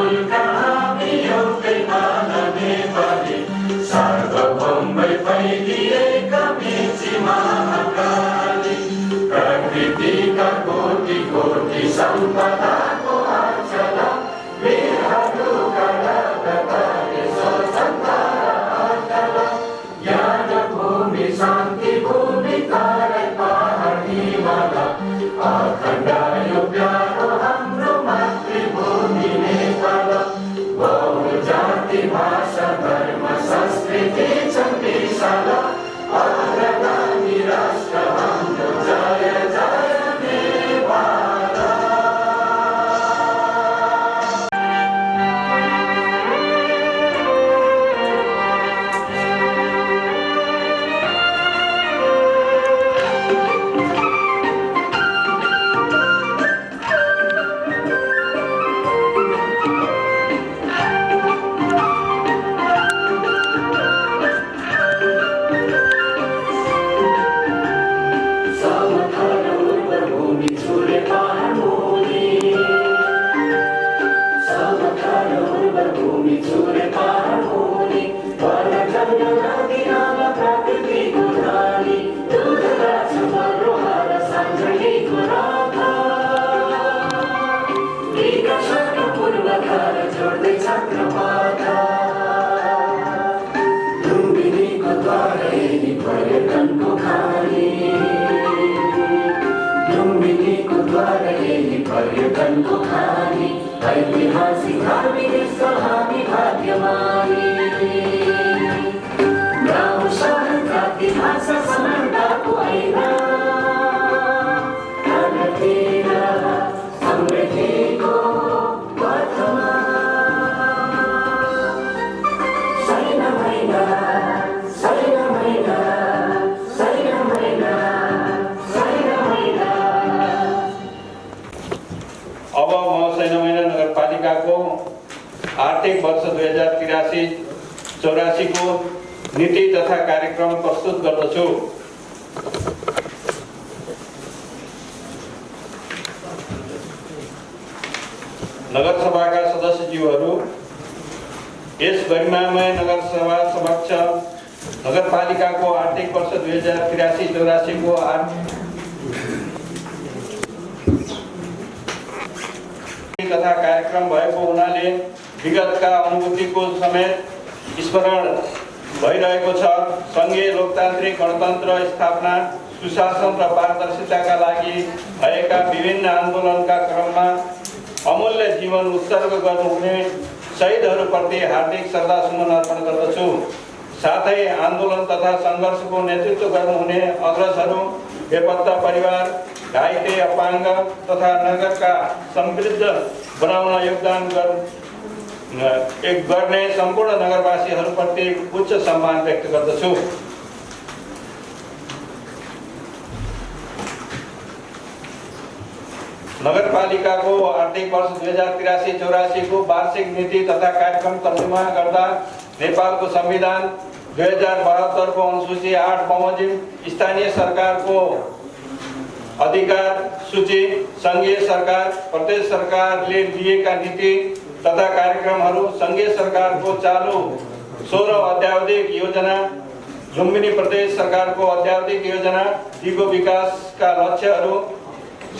मुलुका हामी एउटै मानने बने सार्वभौमै फैलिएका मेची महाकाली प्रकृतिका कोटि कोटि सम्पदाको अचल वीरहरूका रगतले स्वतन्त्र अचल ज्ञान भूमि शान्ति भूमि तारै पहाड हिमाल अखण्ड यो प्यारो हाम्रो मातृभूमि नेपाल बहुजाति भाषा धर्म संस्कृति छन् विशाल अग्रगामी राष्ट्र हाम्रो जय जय नेपाल। पर्यटनको खानी ऐतिहासिक धार्मिक स्थल हामी भाग्यमानी गाउँ सहर जाति भाषा समानताको ऐना प्रगतिर समृद्धिको पथमा छैन मैना छैन मैना छैन मैना छैन मैना। अब म सैनमैना नगरपालिकाको आर्थिक वर्ष 2083-84 को नीति तथा कार्यक्रम प्रस्तुत गर्दछु। नगरसभाका सदस्यज्यूहरू, यस गरिमामय नगरसभा समक्ष नगरपालिकाको आर्थिक वर्ष 2083-84 को तथा कार्यक्रम भएको हुनाले विगतका अनुभूतिको समेत स्मरण भइरहेको छ। संघीय लोकतान्त्रिक गणतन्त्र स्थापना, सुशासन र पारदर्शिताका लागि भएका विभिन्न आन्दोलनका क्रममा अमूल्य जीवन उत्सर्ग गर्नुहुने शहीदहरूप्रति हार्दिक श्रद्धासुमन अर्पण गर्दछु। साथै आन्दोलन तथा सङ्घर्षको नेतृत्व गर्नुहुने अग्रजहरू, बेपत्ता परिवार, घाइते अपाङ्ग तथा नगरका समृद्ध बनाउन योगदान गर्ने सम्पूर्ण नगरवासीहरूप्रति उच्च सम्मान व्यक्त गर्दछु। नगरपालिकाको आर्थिक वर्ष 2083-84 को वार्षिक नीति तथा कार्यक्रम तर्जुमा गर्दा नेपालको संविधान 2072 को अनुसूची 8 बमोजिम स्थानीय सरकारको अधिकार सूची, संघीय सरकार, प्रदेश सरकारले दिएका नीति तथा कार्यक्रमहरू, संघीय सरकारको चालू 16 अध्यावधिक योजना, लुम्बिनी प्रदेश सरकारको अध्यावधिक योजना, दिगो विकासका लक्ष्यहरू,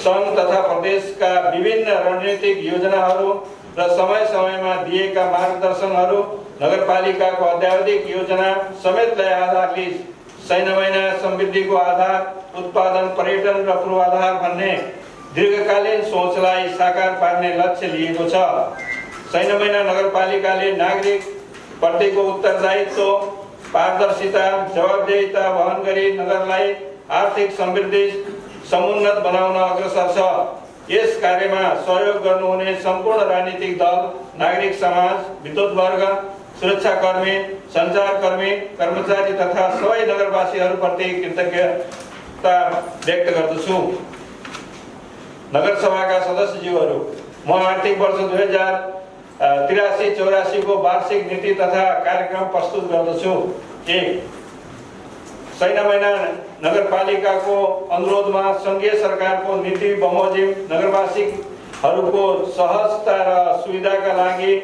संघ तथा प्रदेशका विभिन्न रणनीतिक योजनाहरू र समय समयमा दिएका मार्गदर्शनहरू, नगरपालिकाको अध्यावधिक योजना समेतलाई आधार लिई सैनमैना समृद्धिको आधार, उत्पादन, पर्यटन र पूर्वाधार भन्ने दीर्घकालीन सोचलाई साकार पार्ने लक्ष्य लिएको छ। सैनमैना नगरपालिकाले नागरिक प्रतिको उत्तरदायित्व, पारदर्शिता, जवाबदेहिता वहन गरी नगरलाई आर्थिक समृद्धि समुन्नत बनाउन अग्रसर छ। यस कार्यमा सहयोग गर्नुहुने सम्पूर्ण राजनीतिक दल, नागरिक समाज, विद्युतवर्ग, सुरक्षाकर्मी, सञ्चारकर्मी, कर्मचारी तथा सबै नगरवासीहरूप्रति कृतज्ञता व्यक्त गर्दछु। नगरसभाका सदस्यज्यूहरू, म आर्थिक वर्ष 2083-84 को वार्षिक नीति तथा कार्यक्रम प्रस्तुत गर्दछु। 1. सैनमैना नगरपालिकाको अनुरोधमा संघीय सरकारको नीति बमोजिम नगरवासी हरूको सहजता र सुविधाका लागि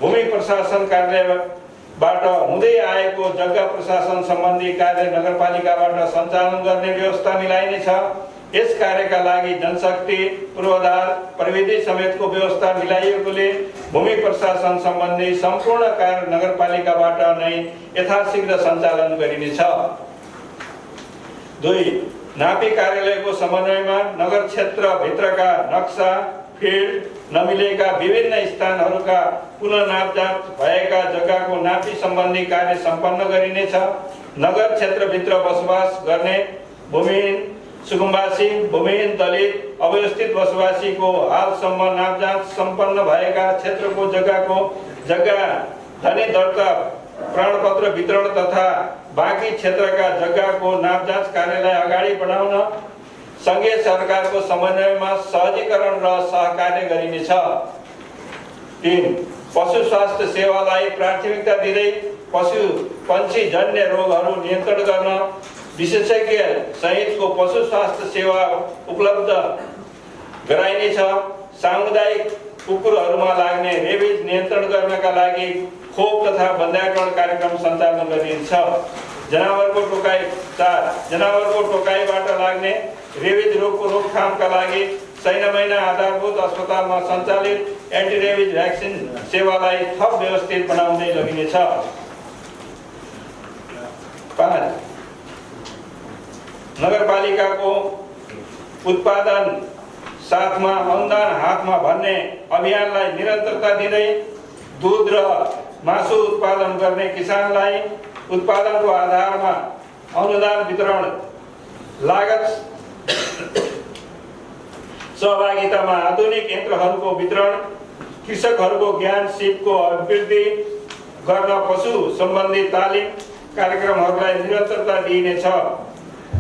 भूमि प्रशासन कार्यालयबाट हुँदै आएको जग्गा प्रशासन सम्बन्धी कार्य नगरपालिकाबाट सञ्चालन गर्ने व्यवस्था मिलाइनेछ। यस कार्यका लागि जनशक्ति, पूर्वाधार, प्रविधि समेतको व्यवस्था मिलाइएकोले भूमि प्रशासन सम्बन्धी सम्पूर्ण कार्य नगरपालिकाबाट नै यथाशीघ्र सञ्चालन गरिनेछ। 2. नापी कार्यालयको समन्वयमा नगर क्षेत्र भित्रका नक्सा, फिल्ड नमिलेका विभिन्न स्थानहरूका पुनः नापजाँच भएका जग्गाको नापी सम्बन्धी कार्य सम्पन्न गरिनेछ। नगर क्षेत्रभित्र बसोबास गर्ने भूमिहीन, सुकुम्बासी, भूमिहीन, दलित, अव्यवस्थित बसोबासीको हालसम्म नापजाँच सम्पन्न भएका क्षेत्रको जग्गा धनी दर्ता प्रमाणपत्र वितरण तथा बाँकी क्षेत्रका जग्गाको नापजाँच कार्यलाई अगाडि बढाउन सङ्घीय सरकारको समन्वयमा सहजीकरण र सहकार्य गरिनेछ। 3. पशु स्वास्थ्य सेवालाई प्राथमिकता दिँदै पशु-पक्षी जन्य रोगहरू नियन्त्रण गर्न विशेषज्ञ सहितको पशु स्वास्थ्य सेवा उपलब्ध गराइनेछ। सामुदायिक कुकुरहरूमा लाग्ने रेबिज नियन्त्रण गर्नका लागि खोप तथा बन्ध्याकरण कार्यक्रम सञ्चालन गरिनेछ। जनावरको टोकाइ 4. जनावरको टोकाइबाट लाग्ने रेबिज रोगको रोकथामका लागि 6 महिना आधारभूत अस्पतालमा सञ्चालित एन्टी रेबिज भ्याक्सिन सेवालाई थप व्यवस्थित बनाउँदै लगिनेछ। 5. नगरपालिकाको उत्पादन साथमा अनुदान हातमा भन्ने अभियानलाई निरन्तरता दिँदै दूध र मासु उत्पादन गर्ने किसानलाई उत्पादनको आधारमा अनुदान वितरण, लागत सहभागितामा आधुनिक यन्त्रहरूको वितरण, कृषकहरूको ज्ञान सिपको अभिवृद्धि गर्न पशु सम्बन्धी तालिम कार्यक्रमहरूलाई निरन्तरता दिइनेछ।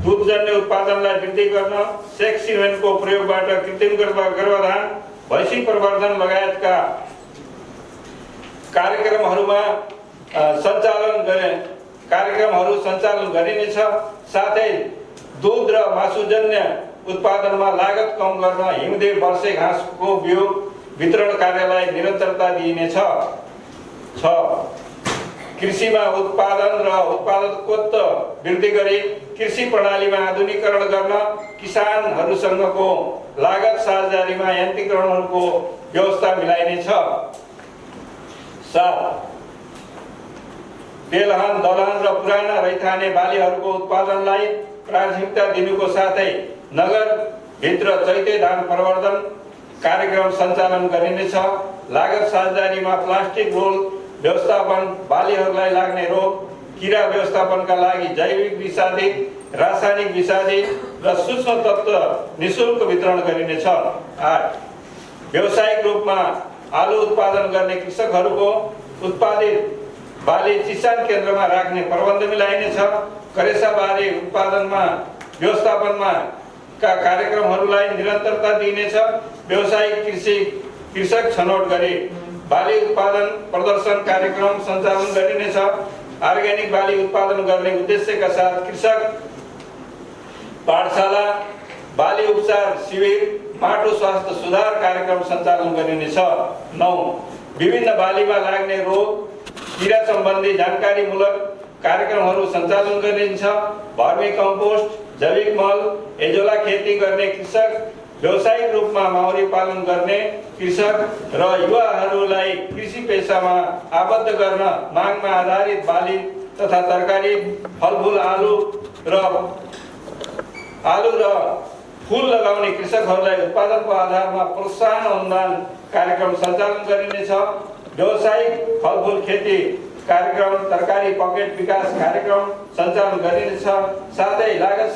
दुधजन्य उत्पादनलाई वृद्धि गर्न सेक्स सिमेन्टको प्रयोगबाट कृत्रिम गर्भाधान, भैँसी प्रवर्धन लगायतका कार्यक्रमहरू सञ्चालन गरिनेछ। साथै दूध र मासुजन्य उत्पादनमा लागत कम गर्न हिउँदे वर्षे घाँसको बिउ वितरण कार्यलाई निरन्तरता दिइनेछ। 6. कृषिमा उत्पादन र उत्पादकत्व वृद्धि गरी कृषि प्रणालीमा आधुनिकीकरण गर्न किसानहरूसँगको लागत साझेदारीमा यन्त्रीकरणहरूको व्यवस्था मिलाइनेछ। 7. तेलहन, दलहन र पुराना रैथाने बालीहरूको उत्पादनलाई प्राथमिकता दिनुको साथै नगरभित्र चैते धान प्रवर्धन कार्यक्रम सञ्चालन गरिनेछ। लागत साझेदारीमा प्लास्टिक रोल व्यवस्थापन, बालीहरूलाई लाग्ने रोग, किरा व्यवस्थापनका लागि जैविक विषादी, रासायनिक विषादी र सूक्ष्म तत्त्व निःशुल्क वितरण गरिनेछ। 8. व्यावसायिक रूपमा आलु उत्पादन गर्ने कृषकहरूको उत्पादित बाली चिसान केन्द्रमा राख्ने प्रबन्ध मिलाइनेछ। करेसा बाली उत्पादनमा व्यवस्थापनमा का कार्यक्रमहरूलाई निरन्तरता दिइनेछ। व्यावसायिक कृषक छनौट गरी बाली उत्पादन प्रदर्शन कार्यक्रम सञ्चालन गरिनेछ। अर्ग्यानिक बाली उत्पादन गर्ने उद्देश्यका साथ कृषक पाठशाला, बाली उपचार शिविर, माटो स्वास्थ्य सुधार कार्यक्रम सञ्चालन गरिनेछ। 9. विभिन्न बालीमा लाग्ने रोग, किरा सम्बन्धी जानकारीमूलक कार्यक्रमहरू सञ्चालन गरिन्छ। भर्मी कम्पोस्ट, जैविक मल, एजोला खेती गर्ने कृषक, व्यावसायिक रूपमा माउरी पालन गर्ने कृषक र युवाहरूलाई कृषि पेसामा आबद्ध गर्न मागमा आधारित बाली तथा तरकारी, फलफुल, आलु र फूल लगाउने कृषकहरूलाई उत्पादनको आधारमा प्रोत्साहन अनुदान कार्यक्रम सञ्चालन गरिनेछ। व्यावसायिक फलफुल खेती कार्यक्रम, तरकारी पकेट विकास कार्यक्रम सञ्चालन गरिनेछ। साथै लागत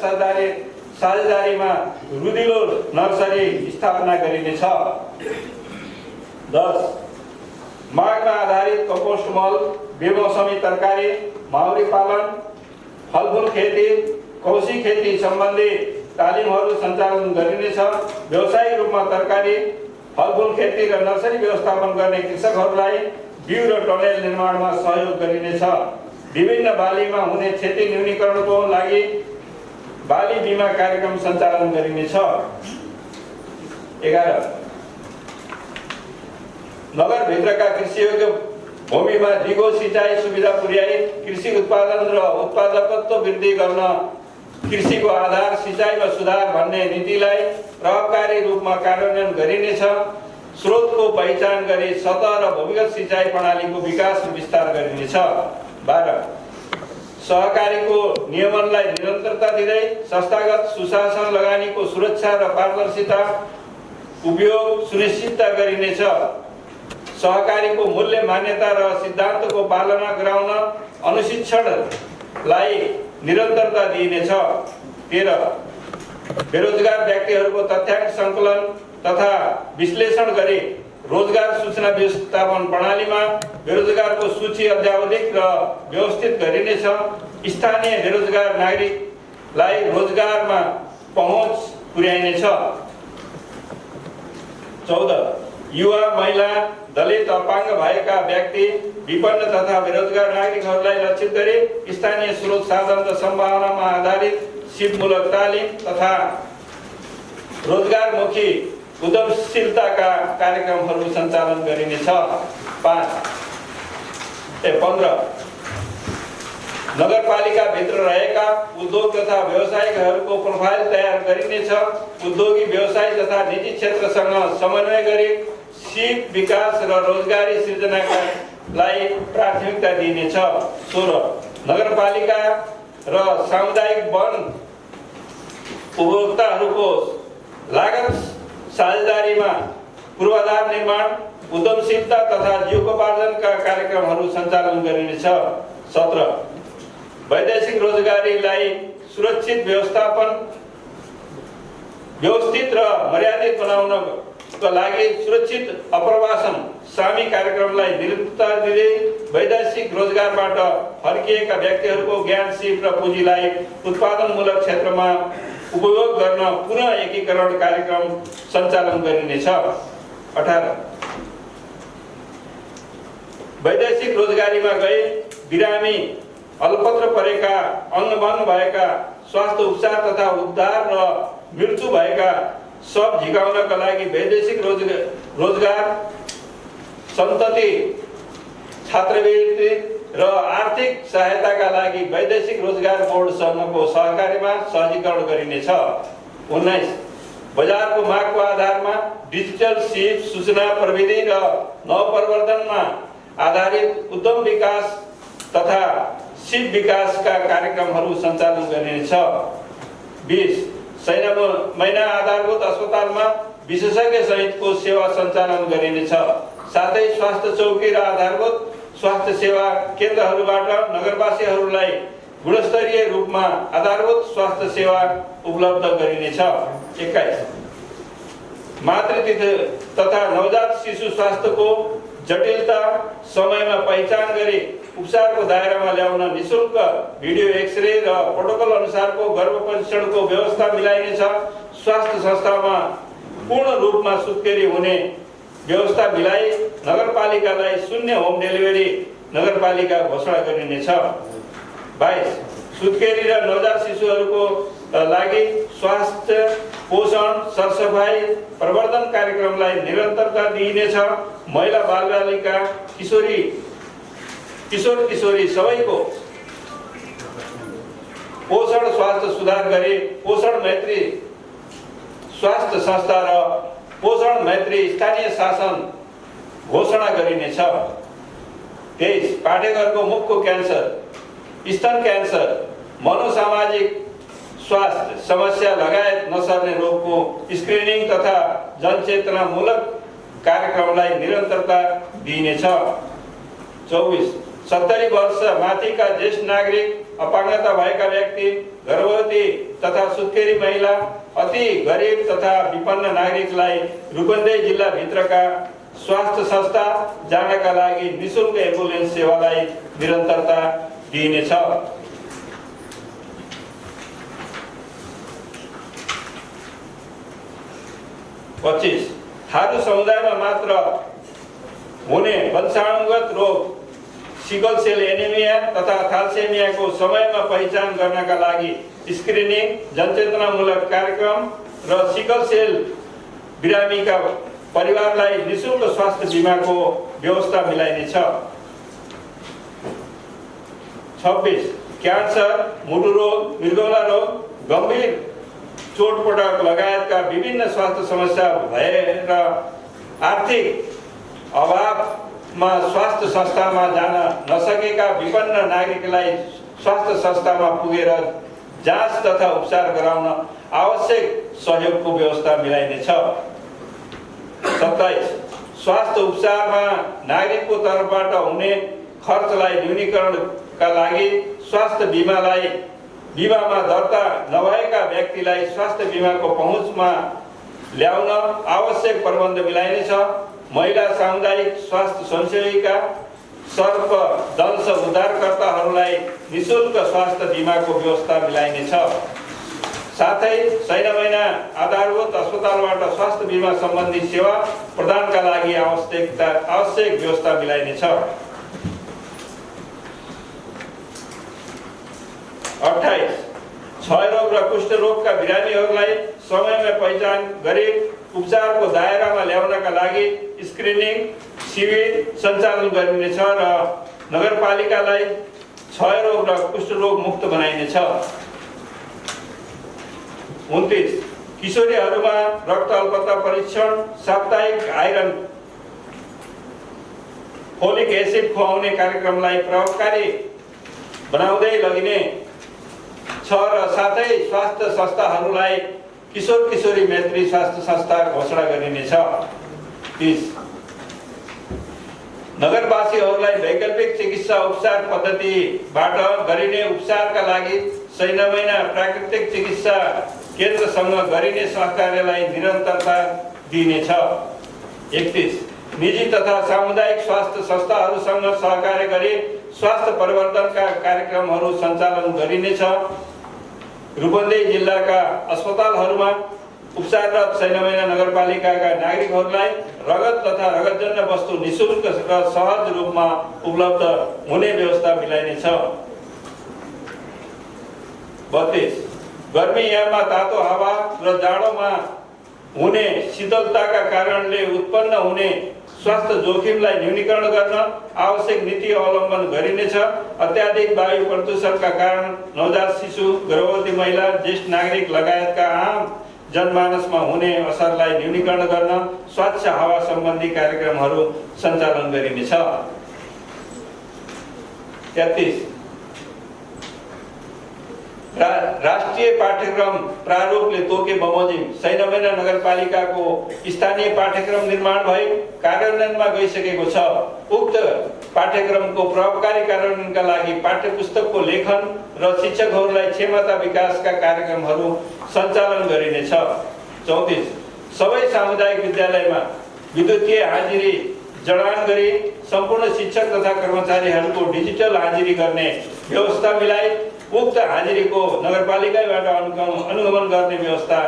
साझेदारीमा रुदिलो नर्सरी स्थापना गरिनेछ। 10. मागमा आधारित कम्पोस्ट मल, बेमौसमी तरकारी, माउरी पालन, फलफुल खेती, कौशी खेती सम्बन्धी तालिमहरू सञ्चालन गरिनेछ। व्यावसायिक रूपमा तरकारी, फलफुल खेती र नर्सरी व्यवस्थापन गर्ने कृषकहरूलाई बिउ र टनेल निर्माणमा सहयोग गरिनेछ। विभिन्न बालीमा हुने क्षति न्यूनीकरणको लागि बाली बिमा कार्यक्रम सञ्चालन गरिनेछ। 11. नगरभित्रका कृषियोग्य भूमिमा दिगो सिँचाइ सुविधा पुर्याई कृषि उत्पादन र उत्पादकत्व वृद्धि गर्न कृषिको आधार सिँचाइमा सुधार भन्ने नीतिलाई प्रभावकारी रूपमा कार्यान्वयन गरिनेछ। स्रोतको पहिचान गरी सतह र भूमिगत सिँचाइ प्रणालीको विकास र विस्तार गरिनेछ। 12 सहकारीको नियमनलाई निरन्तरता दिँदै संस्थागत सुशासन लगानीको सुरक्षा र पारदर्शिता उपयोग सुनिश्चित गरिनेछ। सहकारीको मूल्य मान्यता र सिद्धान्तको पालना गराउन अनुशिक्षणलाई निरन्तरता दिइनेछ। 13 बेरोजगार व्यक्तिहरूको तथ्याङ्क सङ्कलन तथा विश्लेषण गरी रोजगार सूचना व्यवस्थापन प्रणालीमा बेरोजगारको सूची अद्यावधिक र व्यवस्थित गरिनेछ। स्थानीय बेरोजगार नागरिकलाई रोजगारमा पहुँच पुर्याइनेछ। 14 युवा महिला दलित अपाङ्ग भएका व्यक्ति विपन्न तथा बेरोजगार नागरिकहरूलाई लक्षित गरी स्थानीय स्रोत साधन र सम्भावनामा आधारित सिपमूलक तालिम तथा रोजगारमुखी उद्यमशीलताका कार्यक्रमहरू सञ्चालन गरिनेछ। 15 नगरपालिकाभित्र रहेका उद्योग तथा व्यवसायिकहरूको प्रोफाइल तयार गरिनेछ। उद्योगी व्यवसाय तथा निजी क्षेत्रसँग समन्वय गरी सिप विकास र रोजगारी सृजनाका लागि प्राथमिकता दिइनेछ। 16 नगरपालिका र सामुदायिक वन उपभोक्ताहरूको लागत साझेदारीमा पूर्वाधार निर्माण उद्यमशीलता तथा जीविकोपार्जनका कार्यक्रमहरू सञ्चालन गरिनेछ। 17 वैदेशिक रोजगारीलाई सुरक्षित व्यवस्थित र मर्यादित बनाउनका लागि सुरक्षित अप्रवासन सामी कार्यक्रमलाई निरन्तरता दिँदै वैदेशिक रोजगारबाट फर्किएका व्यक्तिहरूको ज्ञान सिप र पुँजीलाई उत्पादनमूलक क्षेत्रमा उपयोग गर्न पुनः एकीकरण कार्यक्रम सञ्चालन गरिनेछ। 18 वैदेशिक रोजगारीमा गई बिरामी अल्पत्र परेका अंगभंग भएका स्वास्थ्य उपचार तथा उद्धार र मृत्यु भएका सब झिकाउनका लागि वैदेशिक रोजगार सन्तति छात्रवृत्ति र आर्थिक सहायताका लागि वैदेशिक रोजगार बोर्डसँगको सहकारीमा सहजीकरण गरिनेछ। 19 बजारको मागको आधारमा डिजिटल सिप सूचना प्रविधि र नवप्रवर्धनमा आधारित उद्यम विकास तथा सिप विकासका कार्यक्रमहरू सञ्चालन गरिनेछ। 20 महिना आधारभूत अस्पतालमा विशेषज्ञ सहितको सेवा सञ्चालन गरिनेछ। साथै स्वास्थ्य चौकी र आधारभूत स्वास्थ्य सेवा केन्द्रहरूबाट नगरवासीहरूलाई गुणस्तरीय रूपमा आधारभूत स्वास्थ्य सेवा उपलब्ध गरिनेछ। 21 मातृत्व तथा नवजात शिशु स्वास्थ्यको जटिलता समयमा पहिचान गरी उपचारको दायरामा ल्याउन निशुल्क भिडियो एक्सरे र प्रोटोकल अनुसारको गर्भपरीक्षणको व्यवस्था मिलाइनेछ। स्वास्थ्य संस्थामा पूर्ण रूपमा सुत्केरी हुने व्यवस्था मिलाई नगरपालिकालाई शून्य होम डेलिभरी नगरपालिका घोषणा गरिनेछ। 22 सुत्केरी र नवजात शिशुहरूको लागि स्वास्थ्य पोषण सरसफाई प्रवर्धन कार्यक्रमलाई निरन्तरता दिइनेछ। महिला बालबालिका किशोर किशोरी सबैको पोषण स्वास्थ्य सुधार गरी पोषण मैत्री स्वास्थ्य संस्था र पोषण मैत्री स्थानीय शासन घोषणा गरिनेछ। 23 पाठेघरको मुखको क्यान्सर स्तन क्यान्सर मनोसामाजिक स्वास्थ्य समस्या लगायत नसर्ने रोगको स्क्रिनिङ तथा जनचेतनामूलक कार्यक्रमलाई निरन्तरता दिइनेछ। 24 70 वर्ष माथिका ज्येष्ठ नागरिक अपाङ्गता भएका व्यक्ति गर्भवती तथा सुत्केरी महिला अति गरिब तथा विपन्न नागरिकलाई रूपन्देही जिल्लाभित्रका स्वास्थ्य संस्था जानका लागि निशुल्क एम्बुलेन्स सेवालाई निरन्तरता दिइनेछ। 25 थारू समुदायमा मात्र हुने वंशानुगत रोग सिकल सेल एनिमिया तथा थ्यालेसेमियाको समयमा पहिचान गर्नका लागि स्क्रिनिङ जनचेतनामूलक कार्यक्रम र सिकल सेल बिरामीका परिवारलाई निःशुल्क स्वास्थ्य बीमाको व्यवस्था मिलाइनेछ। 26 क्यान्सर, मुटु रोग, मृगौला रोग, गम्भीर चोटपटक लगायतका विभिन्न स्वास्थ्य समस्या भएर आर्थिक अभावमा स्वास्थ्य संस्थामा जान नसकेका विपन्न नागरिकलाई स्वास्थ्य संस्थामा पुगेर जाँच तथा उपचार गराउन आवश्यक सहयोगको व्यवस्था मिलाइनेछ। 27 स्वास्थ्य उपचारमा नागरिकको तर्फबाट हुने खर्चलाई न्यूनीकरणका लागि स्वास्थ्य बिमामा दर्ता नभएका व्यक्तिलाई स्वास्थ्य बिमाको पहुँचमा ल्याउन आवश्यक प्रबन्ध मिलाइनेछ। महिला सामुदायिक स्वास्थ्य स्वयंसेविका, सर्प दंश उद्धारकर्ताहरूलाई निःशुल्क स्वास्थ्य बिमाको व्यवस्था मिलाइनेछ। साथै महिना आधारभूत अस्पतालबाट स्वास्थ्य बिमा सम्बन्धी सेवा प्रदानका लागि आवश्यक व्यवस्था मिलाइनेछ। 28 क्षयरोग र कुष्ठरोगका बिरामीहरूलाई समयमा पहिचान गरी उपचारको दायरामा ल्याउनका लागि स्क्रिनिङ शिविर सञ्चालन गरिनेछ र नगरपालिकालाई क्षयरोग र कुष्ठरोग मुक्त बनाइनेछ। 29 किशोरीहरूमा रक्त अल्पता परीक्षण, साप्ताहिक आइरन फोलिक एसिड खुवाउने कार्यक्रमलाई प्रभावकारी बनाउँदै लगिने छ र साथै स्वास्थ्य संस्थाहरूलाई किशोर किशोरी मैत्री स्वास्थ्य संस्था घोषणा गरिनेछ। 30 नगरवासीहरूलाई वैकल्पिक चिकित्सा उपचार पद्धतिबाट गरिने उपचारका लागि महिना प्राकृतिक चिकित्सा केन्द्रसँग गरिने सहकार्यलाई निरन्तरता दिइनेछ। 31 निजी तथा सामुदायिक स्वास्थ्य संस्थाहरूसँग सहकार्य गरी स्वास्थ्य परिवर्तनका कार्यक्रमहरू सञ्चालन गरिनेछ। रूपन्देही जिल्लाका अस्पतालहरूमा उपचाररत महिना नगरपालिकाका नागरिकहरूलाई रगत तथा रगतजन्य वस्तु निःशुल्क र सहज रूपमा उपलब्ध हुने व्यवस्था मिलाइनेछ। 32 गर्मीयाममा तातो हावा र जाडोमा हुने शीतलताका कारणले उत्पन्न हुने स्वास्थ्य जोखिमलाई न्यूनीकरण गर्न आवश्यक नीति अवलम्बन गरिनेछ। अत्याधिक वायु प्रदूषणका कारण नवजात शिशु, गर्भवती महिला, ज्येष्ठ नागरिक लगायतका आम जनमानसमा हुने असरलाई न्यूनीकरण गर्न स्वच्छ हावा सम्बन्धी कार्यक्रमहरू सञ्चालन गरिनेछ। 33 राष्ट्रिय पाठ्यक्रम प्रारूपले तोके बमोजिम महिना नगरपालिकाको स्थानीय पाठ्यक्रम निर्माण भई कार्यान्वयनमा गइसकेको छ। उक्त पाठ्यक्रमको प्रभावकारी कार्यान्वयनका लागि पाठ्यपुस्तकको लेखन र शिक्षकहरूलाई क्षमता विकासका कार्यक्रमहरू सञ्चालन गरिनेछ। 34 सबै सामुदायिक विद्यालयमा विद्युतीय हाजिरी जडान गरी सम्पूर्ण शिक्षक तथा कर्मचारीहरूको डिजिटल हाजिरी गर्ने व्यवस्था मिलाई उक्त हाजिरीको नगरपालिकाबाट अनुगमन गर्ने व्यवस्था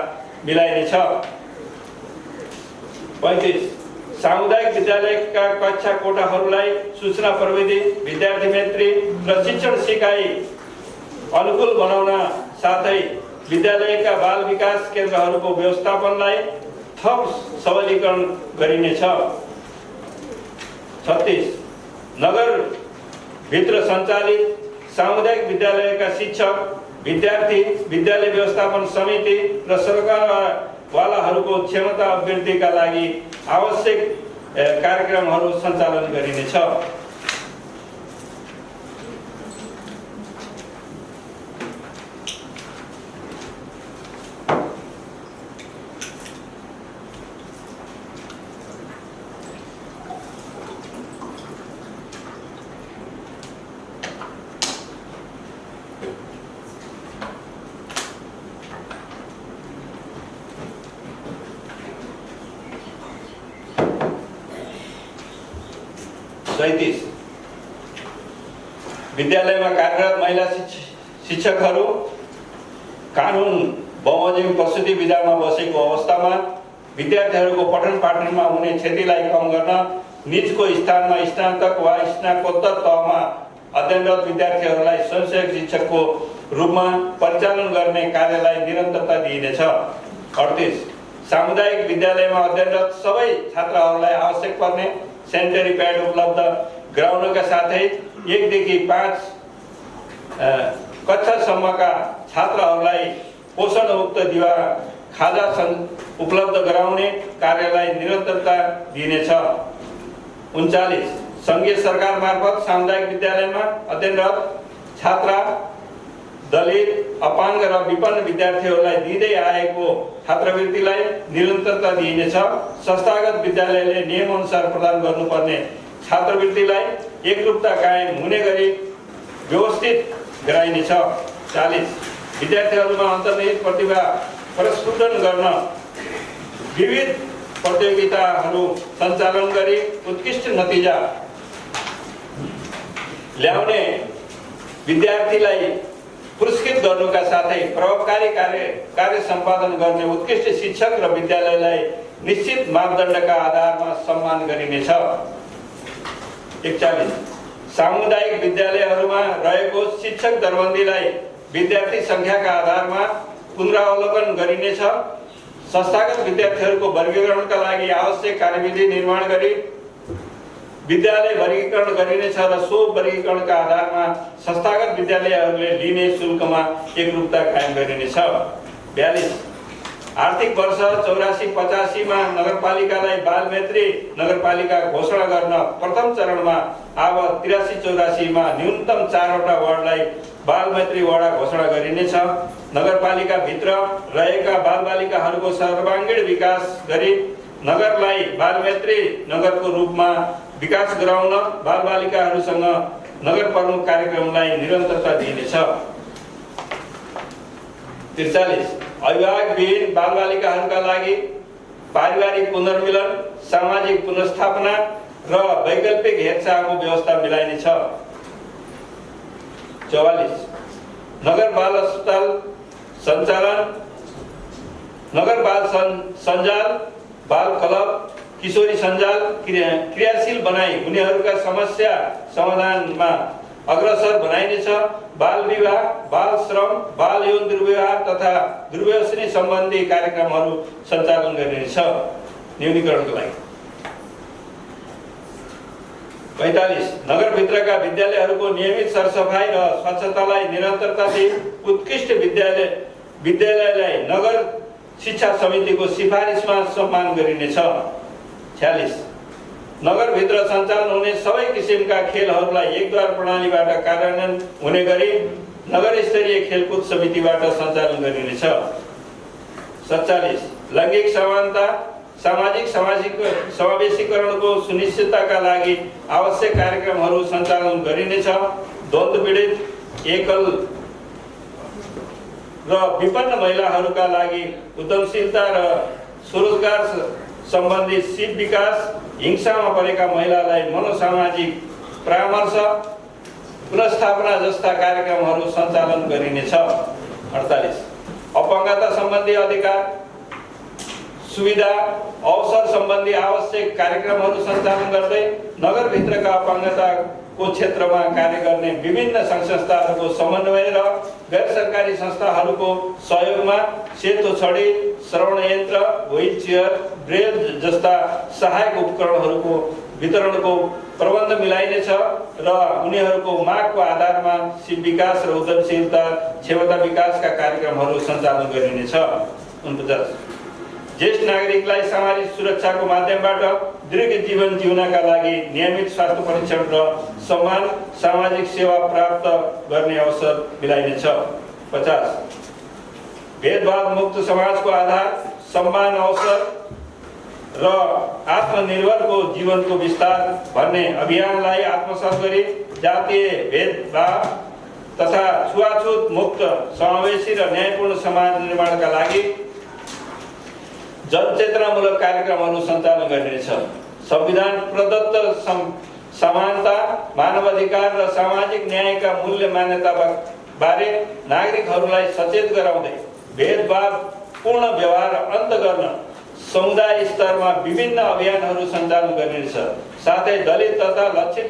मिलाइनेछ। 35 सामुदायिक विद्यालयका कक्षा कोठाहरूलाई सूचना प्रविधि, विद्यार्थी मैत्री र शिक्षण सिकाइ अनुकूल बनाउन साथै विद्यालयका बाल विकास केन्द्रहरूको व्यवस्थापनलाई थप सबलीकरण गरिनेछ। 36 नगर भित्र सञ्चालित सामुदायिक विद्यालयका शिक्षक, विद्यार्थी, विद्यालय व्यवस्थापन समिति र सरकारवालाहरूको क्षमता अभिवृद्धिका लागि आवश्यक कार्यक्रमहरू सञ्चालन गरिनेछ। विद्यालयमा कार्यरत महिला शिक्षकहरू कानुन बमोजिम प्रस्तुति विधामा बसेको अवस्थामा विद्यार्थीहरूको पठन पाठनमा हुने क्षतिलाई कम गर्न निजको स्थानमा स्नातक वा स्नातकोत्तर तहमा अध्ययनरत विद्यार्थीहरूलाई स्वयंसेवक शिक्षकको रूपमा परिचालन गर्ने कार्यलाई निरन्तरता दिइनेछ। 38 सामुदायिक विद्यालयमा अध्ययनरत सबै छात्राहरूलाई आवश्यक पर्ने सेनिटरी प्याड उपलब्ध गराउनका साथै 1 देखि 5 कक्षासम्मका छात्राहरूलाई पोषणयुक्त दिवा खाजा उपलब्ध गराउने कार्यलाई निरन्तरता दिइनेछ। 39 संघीय सरकार मार्फत सामुदायिक विद्यालयमा अध्ययनरत छात्रा, दलित, अपाङ्ग र विपन्न विद्यार्थीहरूलाई दिँदै आएको छात्रवृत्तिलाई निरन्तरता दिइनेछ। संस्थागत विद्यालयले नियमअनुसार प्रदान गर्नुपर्ने छात्रवृत्तिलाई एकरूपता कायम हुने गरी व्यवस्थित गराइनेछ। 40 विद्यार्थीहरूमा अन्तर्निहित प्रतिभा प्रस्फुटन गर्न विविध प्रतियोगिताहरू सञ्चालन गरी उत्कृष्ट नतिजा ल्याउने विद्यार्थीलाई पुरस्कृत गर्नुका साथै प्रभावकारी कार्य सम्पादन गर्ने उत्कृष्ट शिक्षक र विद्यालयलाई निश्चित मापदण्डका आधारमा सम्मान गरिनेछ। 41 सामुदायिक विद्यालयहरूमा रहेको शिक्षक दरबन्दीलाई विद्यार्थी संख्याका आधारमा पुनरावलोकन गरिनेछ। संस्थागत विद्यार्थीहरूको वर्गीकरणका लागि आवश्यक कार्यविधि निर्माण गरी विद्यालय वर्गीकरण गरिनेछ र सो वर्गीकरणका आधारमा संस्थागत विद्यालयहरूले लिने शुल्कमा एकरूपता कायम गरिनेछ। 42 आर्थिक वर्ष 84-85 मा नगरपालिकालाई बालमैत्री नगरपालिका घोषणा गर्न प्रथम चरणमा अब 83-84 मा न्यूनतम 4 वटा वार्डलाई बालमैत्री वडा घोषणा गरिनेछ। नगरपालिका भित्र रहेका बालबालिकाहरूको सर्वाङ्गीण विकास गरी नगरलाई बालमैत्री नगरको रूपमा विकास गराउन बालबालिकाहरूसँग नगर प्रमुख कार्यक्रमलाई निरन्तरता दिइनेछ। 43 अभिभावकविहीन बालबालिकाहरूका लागि पारिवारिक पुनर्मिलन, सामाजिक पुनर्स्थापना र वैकल्पिक हेरचाहको व्यवस्था मिलाइनेछ। 44 नगर बाल अस्पताल सञ्चालन, नगर बाल सञ्जाल, बाल क्लब, किशोरी सञ्जाल क्रियाशील बनाई उनीहरूका समस्या समाधानमा अग्रसर बनाइनेछ। बाल विवाह, बाल श्रम, बाल यौन दुर्व्यवहार तथा दुर्व्यसनी सम्बन्धी कार्यक्रमहरू सञ्चालन गरिनेछ न्यूनीकरणको लागि। 45 नगरभित्रका विद्यालयहरूको नियमित सरसफाई र स्वच्छतालाई निरन्तरता दिई उत्कृष्ट विद्यालयलाई नगर शिक्षा समितिको सिफारिसमा सम्मान गरिनेछ। 46 नगरभित्र सञ्चालन हुने सबै किसिमका खेलहरूलाई एकद्वार प्रणालीबाट कार्यान्वयन हुने गरी नगर स्तरीय खेलकुद समितिबाट सञ्चालन गरिनेछ। 47 लैङ्गिक समानता, सामाजिक समावेशीकरणको सुनिश्चितताका लागि आवश्यक कार्यक्रमहरू सञ्चालन गरिनेछ। द्वन्द्व पीडित, एकल र विपन्न महिलाहरूका लागि उद्यमशीलता र स्वरोजगार सम्बन्धी सिप विकास, हिंसामा परेका महिलालाई मनोसामाजिक परामर्श, पुनर्स्थापना जस्ता कार्यक्रमहरू सञ्चालन गरिनेछ। 48 अपङ्गता सम्बन्धी अधिकार, सुविधा, अवसर सम्बन्धी आवश्यक कार्यक्रमहरू सञ्चालन गर्दै नगरभित्रका अपङ्गताको क्षेत्रमा कार्य गर्ने विभिन्न सङ्घ-संस्थाहरूको समन्वय र गैर सरकारी संस्थाहरूको सहयोगमा सेतो छडी, श्रवण यन्त्र, व्हील चेयर, ब्रेल जस्ता सहायक उपकरणहरूको वितरणको प्रबन्ध मिलाइनेछ र उनीहरूको मागको आधारमा सिप विकास र उद्यमशीलता क्षमता विकासका कार्यक्रमहरू सञ्चालन गरिनेछ। 49 ज्येष्ठ नागरिकलाई सामाजिक सुरक्षाको माध्यमबाट दीर्घ जीवन जिउनका लागि नियमित स्वास्थ्य परीक्षण र समान सामाजिक सेवा प्राप्त गर्ने अवसर मिलाइनेछ। 50 भेदभाव मुक्त समाजको आधार, समान अवसर र आत्मनिर्भरको जीवनको विस्तार भन्ने अभियानलाई आत्मसात गरी जातीय भेदभाव तथा छुवाछुत मुक्त, समावेशी र न्यायपूर्ण समाज निर्माणका लागि जनचेतनामूलक कार्यक्रमहरू सञ्चालन गरिनेछ। संविधान प्रदत्त समानता, मानवाधिकार र सामाजिक न्यायका मूल्य मान्यता बारे नागरिकहरूलाई सचेत गराउँदै भेदभाव पूर्ण व्यवहार अन्त गर्न समुदाय स्तरमा विभिन्न अभियानहरू सञ्चालन गरिनेछ। साथै दलित तथा लक्षित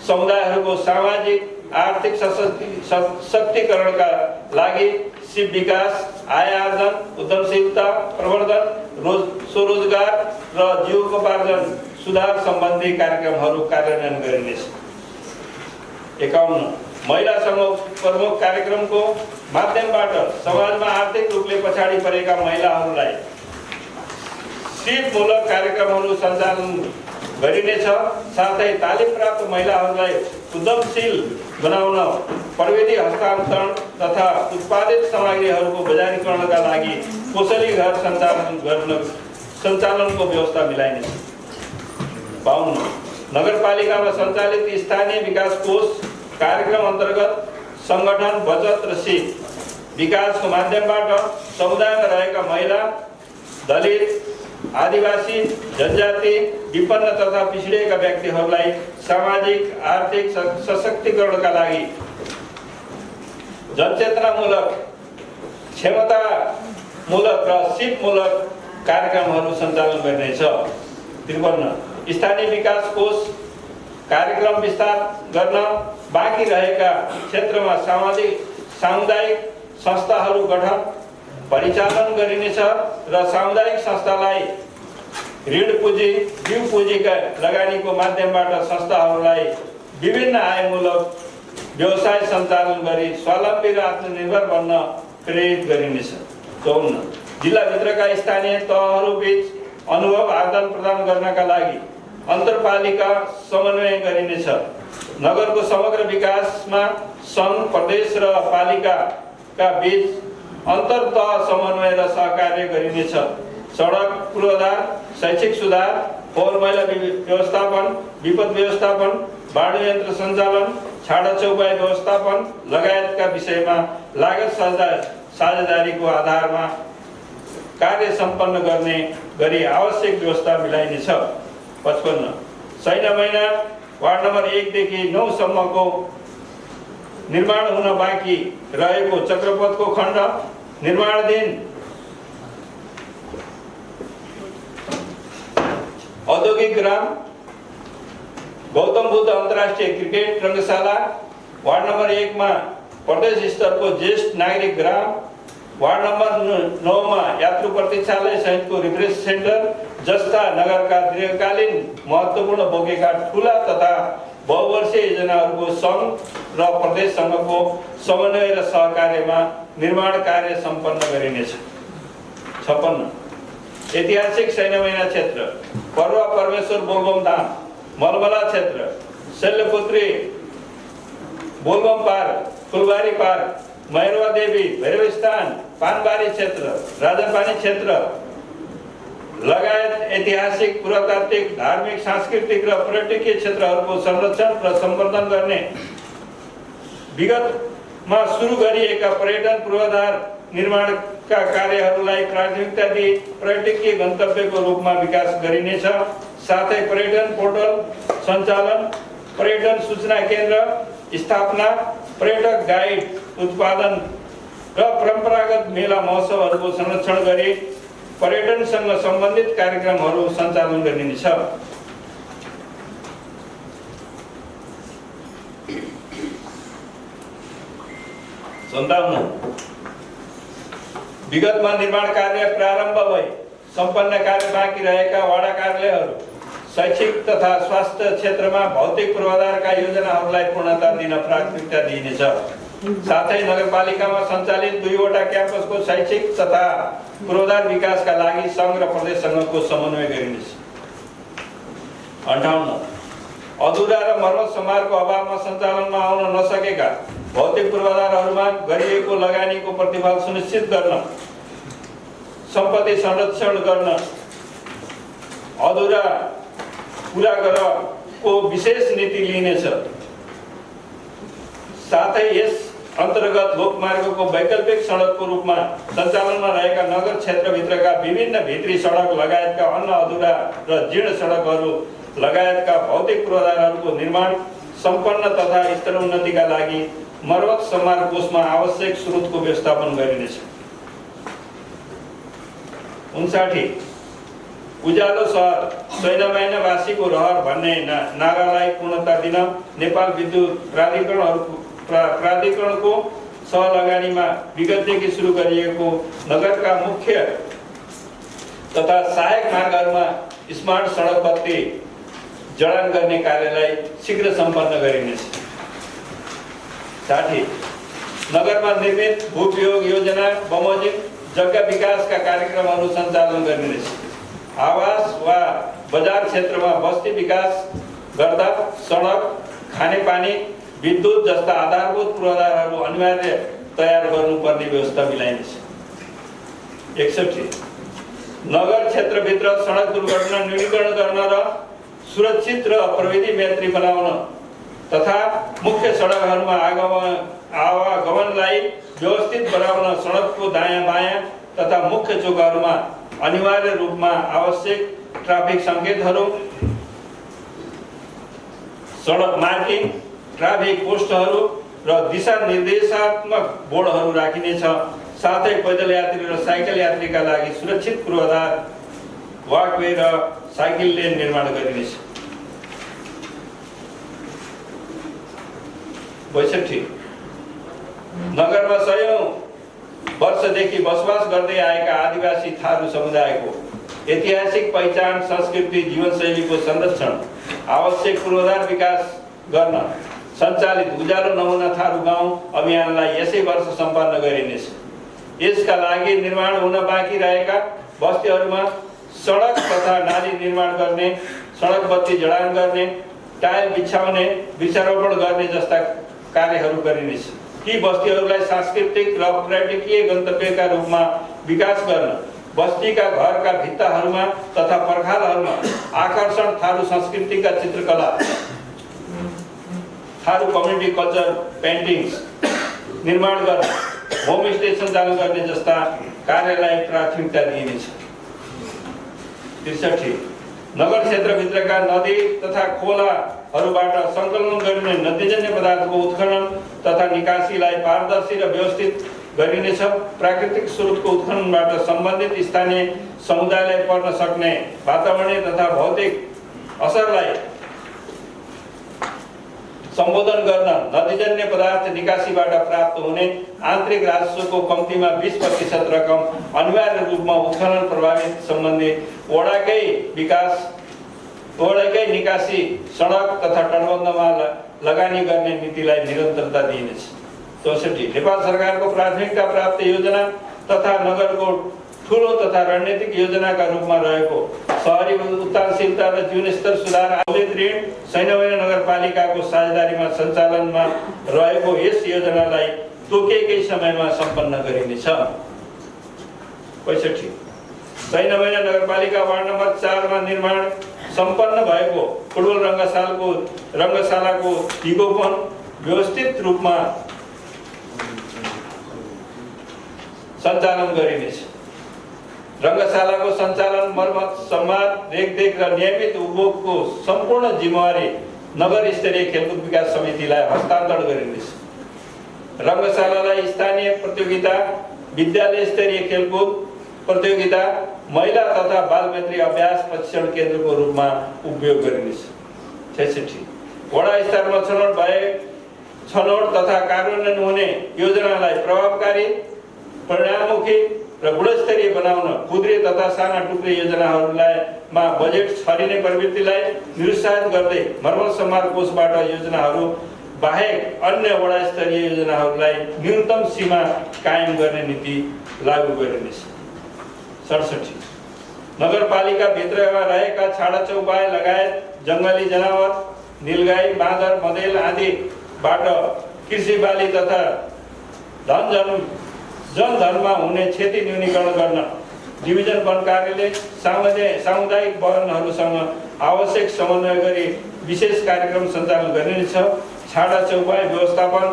समुदायहरूको सामाजिक आर्थिक सशक्तिकरणका लागि सिप विकास, आय आर्जन, उद्यमशीलता प्रवर्धन स्वरोजगार र जीविकोपार्जन सुधार सम्बन्धी कार्यक्रमहरू कार्यान्वयन गरिनेछ। 51 महिला समूह प्रमुख कार्यक्रमको माध्यमबाट समाजमा आर्थिक रूपले पछाडि परेका महिलाहरूलाई सिपमूलक कार्यक्रमहरू सञ्चालन गरिनेछ। साथै तालिम प्राप्त महिलाहरूलाई उद्यमशील बनाउन प्रविधि हस्तान्तरण तथा उत्पादित सामग्रीहरूको बजारीकरणका लागि कोसली घर सञ्चालनको व्यवस्था मिलाइनेछ। 52 नगरपालिकामा सञ्चालित स्थानीय विकास कोष कार्यक्रम अन्तर्गत संगठन बचत र सिप विकासको माध्यमबाट समुदायमा रहेका महिला, दलित, आदिवासी, जनजाति, विपन्न तथा पिछडिएका व्यक्तिहरूलाई सामाजिक आर्थिक सशक्तिकरणका लागि जनचेतनामूलक, क्षमतामूलक र सिपमूलक कार्यक्रमहरू सञ्चालन गरिनेछ। 53 स्थानीय विकास कोष कार्यक्रम विस्तार गर्न बाँकी रहेका क्षेत्रमा सामुदायिक संस्थाहरू गठन परिचालन गरिनेछ र सामुदायिक संस्थालाई ऋण पुँजी, बिउ पुँजीका लगानीको माध्यमबाट संस्थाहरूलाई विभिन्न आयमूलक व्यवसाय सञ्चालन गरी स्वावलम्बी र आत्मनिर्भर बन्न प्रेरित गरिनेछ। 54 जिल्लाभित्रका स्थानीय तहहरूबीच अनुभव आदान प्रदान गर्नका लागि अन्तरपालिका समन्वय गरिनेछ। नगरको समग्र विकासमा सङ्घ, प्रदेश र पालिकाका बीच अन्तर्तह समन्वय र सहकार्य गरिनेछ। सडक पूर्वाधार, शैक्षिक सुधार, फोहोर मैला व्यवस्थापन, विपद व्यवस्थापन, बाढी यन्त्र सञ्चालन, छाडा चौपाई व्यवस्थापन लगायतका विषयमा लागत साझेदारीको आधारमा कार्य सम्पन्न गर्ने गरी आवश्यक व्यवस्था मिलाइनेछ। 55 सैना महिना वार्ड नम्बर 1 देखि 9 सम्मको निर्माण हुन बाँकी रहेको चक्रपथको खण्ड निर्माणाधीन औद्योगिक ग्राम, गौतम बुद्ध अन्तर्राष्ट्रिय क्रिकेट रङ्गशाला, वार्ड नम्बर 1 मा प्रदेश स्तरको ज्येष्ठ नागरिक ग्राम, वार्ड नम्बर 9 मा यात्रु प्रतीक्षालय सहितको रिफ्रेस सेन्टर जस्ता नगरका दीर्घकालीन महत्त्वपूर्ण बोकेका ठुला तथा बहुवर्षीय योजनाहरूको सङ्घ र प्रदेशसँगको समन्वय र सहकार्यमा निर्माण कार्य सम्पन्न गरिनेछ। 56 ऐतिहासिक सैनामैना क्षेत्र, पर्व परमेश्वर बोलबम धाम, मलमला क्षेत्र, शैलपुत्री बोलबम पार्क, फुलबारी पार्क, महेरवा देवी भैरवस्थान, पानबारी क्षेत्र, राजापानी क्षेत्र लगायत ऐतिहासिक, पुरातात्विक, धार्मिक, सांस्कृतिक र पर्यटकीय क्षेत्रहरूको संरक्षण र सम्वर्धन गर्ने विगतमा सुरु गरिएका पर्यटन पूर्वाधार निर्माणका कार्यहरूलाई प्राथमिकता दिई पर्यटकीय गन्तव्यको रूपमा विकास गरिनेछ। साथै पर्यटन पोर्टल सञ्चालन, पर्यटन सूचना केन्द्र स्थापना, पर्यटक गाइड उत्पादन र परम्परागत मेला महोत्सवहरूको संरक्षण गरी पर्यटनसँग सम्बन्धित कार्यक्रमहरू सञ्चालन गरिनेछ। विगतमा निर्माण कार्य प्रारम्भ भई सम्पन्न कार्य बाँकी रहेका वडा कार्यालयहरू, शैक्षिक तथा स्वास्थ्य क्षेत्रमा भौतिक पूर्वाधारका योजनाहरूलाई पूर्णता दिन प्राथमिकता दिइनेछ। साथै नगरपालिकामा सञ्चालित 2 वटा क्याम्पसको शैक्षिक तथा पूर्वाधार विकासका लागि सङ्घ र प्रदेशसँगको समन्वय गरिनेछ। 58 अधुरा र मर्मत समारको अभावमा सञ्चालनमा आउन नसकेका भौतिक पूर्वाधारहरूमा गरिएको लगानीको प्रतिफल सुनिश्चित गर्न, सम्पत्ति संरक्षण गर्न, अधुरा पूरा गरेको विशेष नीति लिइनेछ। साथै यस अन्तर्गत लोकमार्गको वैकल्पिक सडकको रूपमा सञ्चालनमा रहेका नगर क्षेत्रभित्रका विभिन्न भित्री सडक लगायतका अन्य अधुरा र जीर्ण सडकहरू लगायतका भौतिक पूर्वाधारहरूको निर्माण सम्पन्न तथा स्तरोन्नतिका लागि मर्मत सम्मार कोषमा आवश्यक स्रोतको व्यवस्थापन गरिनेछ। 59 उज्यालो सहर सैनामैनावासीको रहर भन्ने नारालाई पूर्णता दिन नेपाल विद्युत प्राधिकरणको सहलगानीमा विगतदेखि सुरु गरिएको नगरका मुख्य तथा सहायक मार्गहरूमा स्मार्ट सडक बत्ती जडान गर्ने कार्यलाई शीघ्र सम्पन्न गरिनेछ। 60 नगरमा निर्मित भूप्रयोग योजना बमोजिम जग्गा विकासका कार्यक्रमहरू सञ्चालन गरिनेछ। आवास वा बजार क्षेत्रमा बस्ती विकास गर्दा सडक, खानेपानी, विद्युत जस्ता आधारभूत पूर्वाधारहरू अनिवार्य तयार गर्नुपर्ने व्यवस्था मिलाइनेछ। 61 नगर क्षेत्रभित्र सडक दुर्घटना न्यूनीकरण गर्न र सुरक्षित र प्रविधि मैत्री बनाउन तथा मुख्य सडकहरूमा आवागमनलाई व्यवस्थित बनाउन सडकको दायाँ बायाँ तथा मुख्य चोकहरूमा अनिवार्य रूपमा आवश्यक ट्राफिक सङ्केतहरू, सडक मार्किङ, ट्राफिक पोस्टहरू र दिशा निर्देशात्मक बोर्डहरू राखिनेछ। साथै पैदल यात्री र साइकल यात्रीका लागि सुरक्षित पूर्वाधार, वाकवे र साइकल लेन निर्माण गरिनेछ। 62 नगरमा सयौं वर्षदेखि बसोबास गर्दै आएका आदिवासी थारू समुदायको ऐतिहासिक पहिचान, संस्कृति, जीवनशैलीको संरक्षण, आवश्यक पूर्वाधार विकास गर्न सञ्चालित उज्यालो नमुना थारू गाउँ अभियानलाई यसै वर्ष सम्पन्न गरिनेछ। यसका लागि निर्माण हुन बाँकी रहेका बस्तीहरूमा सडक तथा नाली निर्माण गर्ने, सडक बत्ती जडान गर्ने, टाइल बिछाउने, वृक्षारोपण गर्ने जस्ता कार्यहरू गरिनेछ। ती बस्तीहरूलाई सांस्कृतिक र पर्यटकीय गन्तव्यका रूपमा विकास गर्न बस्तीका घरका भित्ताहरूमा तथा पर्खालहरूमा आकर्षण थारू संस्कृतिका चित्रकला, थारू कम्युनिटी कल्चर पेन्टिङ्स निर्माण गर्न, होमस्टे सञ्चालन गर्ने जस्ता कार्यलाई प्राथमिकता दिइनेछ। 63 नगर क्षेत्रभित्रका नदी तथा खोलाहरूबाट सङ्कलन गरिने नदीजन्य पदार्थको उत्खनन तथा निकासीलाई पारदर्शी र व्यवस्थित गरिनेछ। प्राकृतिक स्रोतको उत्खननबाट सम्बन्धित स्थानीय समुदायलाई पर्न सक्ने वातावरणीय तथा भौतिक असरलाई सम्बोधन गर्न नदीजन्य पदार्थ निकासीबाट प्राप्त हुने आन्तरिक राजस्वको कम्तीमा 20% रकम अनिवार्य रूपमा उत्खनन प्रभावित सम्बन्धी वडाकै निकासी, सडक तथा तटबन्धमा लगानी गर्ने नीतिलाई निरन्तरता दिइनेछ। 64 नेपाल सरकारको प्राथमिकता प्राप्त योजना तथा नगरको ठूलो तथा रणनीतिक योजनाका रूपमा रहेको शहरी उत्तानशीलता र जीवनस्तर सुधार आउलेद ऋण सैन्यवैन नगरपालिकाको साझेदारीमा सञ्चालनमा रहेको यस योजनालाई तोकिएकै समयमा सम्पन्न गरिनेछ। 65 सैन्यवैन नगरपालिका वार्ड नम्बर 4 मा निर्माण सम्पन्न भएको फुटबल रङ्गशालाको दिगोपन व्यवस्थित रूपमा सञ्चालन गरिनेछ। रङ्गशालाको सञ्चालन, मर्मत, सम्मान, देखरेख र नियमित उपभोगको सम्पूर्ण जिम्मेवारी नगर स्तरीय खेलकुद विकास समितिलाई हस्तान्तरण गरिनेछ। रङ्गशालालाई स्थानीय प्रतियोगिता, विद्यालय स्तरीय खेलकुद प्रतियोगिता, महिला तथा बालमैत्री अभ्यास प्रशिक्षण केन्द्रको रूपमा उपयोग गरिनेछ। 66 वडा स्तरमा छनौट तथा कार्यान्वयन हुने योजनालाई प्रभावकारी, परिणाममुखी र गुणस्तरीय बनाउन खुद्रे तथा साना टुक्रे योजनाहरूमा बजेट छरिने प्रवृत्तिलाई निरुत्साहित गर्दै मर्मत सम्मान कोषबाट योजनाहरू बाहेक अन्य वडा स्तरीय योजनाहरूलाई न्यूनतम सीमा कायम गर्ने नीति लागू गरिनेछ। 67 नगरपालिका भित्रमा रहेका छाडा चौपाए लगायत जङ्गली जनावर, नीलगाई, बाँदर, मधेल आदिबाट कृषि बाली तथा जनधनमा हुने क्षति न्यूनीकरण गर्न डिभिजन वन कार्यालय सामुदायिक वनहरूसँग आवश्यक समन्वय गरी विशेष कार्यक्रम सञ्चालन गरिनेछ। छाडा चौपाए व्यवस्थापन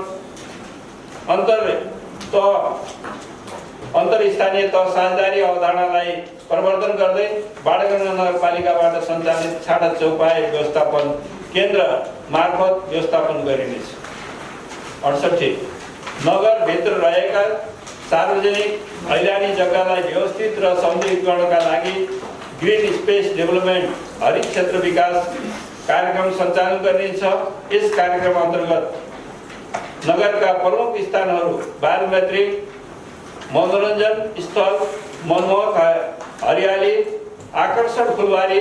अन्तरस्थानीय तह साझेदारी अवधारणालाई प्रवर्धन गर्दै बाणगङ्गा नगरपालिकाबाट सञ्चालित छाडा चौपाए व्यवस्थापन केन्द्र मार्फत व्यवस्थापन गरिनेछ। 68 नगरभित्र रहेका सार्वजनिक ऐलानी जग्गालाई व्यवस्थित र सौन्दर्यीकरणका लागि ग्रिन स्पेस डेभलपमेन्ट हरित क्षेत्र विकास कार्यक्रम सञ्चालन गरिनेछ। यस कार्यक्रम अन्तर्गत नगरका प्रमुख स्थानहरू बालमैत्री, मनोरञ्जन स्थल, मनमोहक हरियाली, आकर्षक फुलबारी,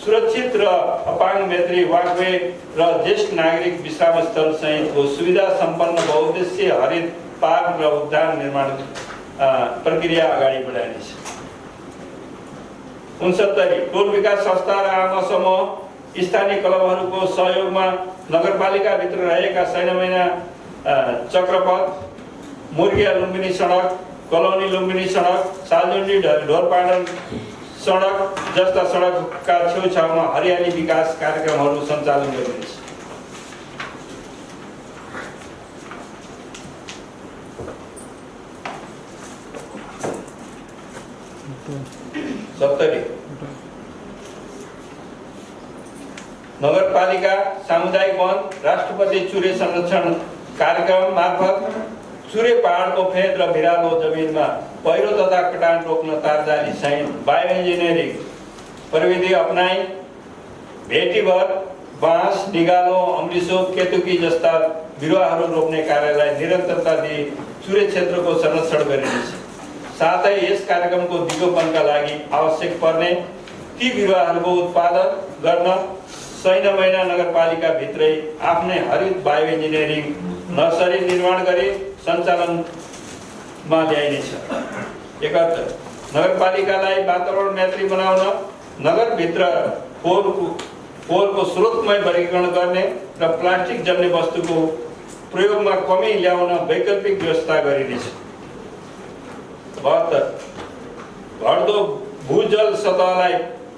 सुरक्षित र अपाङ्ग मैत्री वाकवे र ज्येष्ठ नागरिक विश्राम स्थल सहितको सुविधा सम्पन्न बहुउद्देश्य हरित पार्क र उद्यान निर्माण प्रक्रिया अगाडि बढाइनेछ। 69 टोल विकास संस्था र आमा समूह स्थानीय क्लबहरूको सहयोगमा नगरपालिकाभित्र रहेका सैनामैना चक्रपथ, मुर्गिया लुम्बिनी सडक, कलोनी लुम्बिनी सडक, सालजुन्डी ढोरपाडन सडक जस्ता सडकका छेउछाउमा हरियाली विकास कार्यक्रमहरू सञ्चालन गरिनेछ। नगरपालिका सामुदायिक वन राष्ट्रपति चुरे संरक्षण कार्यक्रम मार्फत चुरे पहाडको फेद र भिरालो जमिनमा पहिरो तथा कटान रोक्न तारजाली सहित बायो इन्जिनियरिङ प्रविधि अपनाई भेटीभर बाँस, निगालो, अम्लिसो, केतुकी जस्ता बिरुवाहरू रोप्ने कार्यलाई निरन्तरता दिई चुरे क्षेत्रको संरक्षण गरिनेछ। साथै यस कार्यक्रमको दिगोपनका लागि आवश्यक पर्ने ती बिरुवाहरूको उत्पादन गर्न सैनामैना नगरपालिका भित्रै आफ्नै हरित बायो इन्जिनियरिङ नर्सरी निर्माण गरी सञ्चालनमा ल्याइनेछ। 71 नगरपालिकालाई वातावरण मैत्री बनाउन नगरभित्र फोहोरको स्रोतमय वर्गीकरण गर्ने र प्लास्टिक जन्य वस्तुको प्रयोगमा कमी ल्याउन वैकल्पिक व्यवस्था गरिनेछ। 72 घट्दो भूजल सतहलाई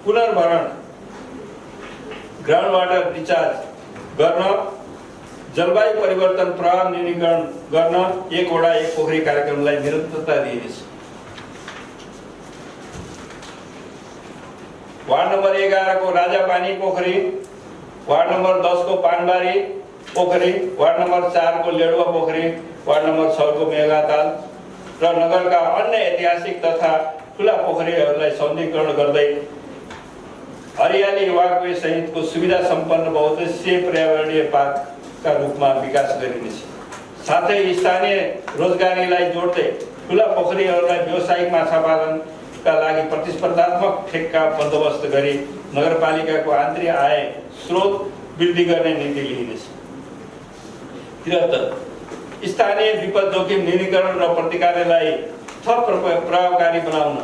पुनर्भरण ग्राउन्ड वाटर रिचार्ज गर्न, जलवायु परिवर्तन प्रभाव न्यूनीकरण गर्न 1 वडा 1 पोखरी कार्यक्रमलाई निरन्तरता दिइनेछ। वार्ड नम्बर 11 को राजापानी पोखरी, वार्ड नम्बर 10 को पानबारी पोखरी, वार्ड नम्बर 4 को लेडुवा पोखरी, वार्ड नम्बर 6 को मेगाताल र नगरका अन्य ऐतिहासिक तथा खुला पोखरीहरूलाई सौन्दर्यीकरण गर्दै हरियाली वाकवे सहितको सुविधा सम्पन्न बहुउद्देश्यीय पर्यावरणीय पार्कका रूपमा विकास गरिनेछ। साथै स्थानीय रोजगारीलाई जोड्दै खुला पोखरीहरूलाई व्यावसायिक माछा पालनका लागि प्रतिस्पर्धात्मक ठेक्का बन्दोबस्त गरी नगरपालिकाको आन्तरिक आय स्रोत वृद्धि गर्ने नीति लिइनेछ। 73 स्थानीय विपद जोखिम न्यूनीकरण र प्रतिकारलाई थप प्रभावकारी बनाउन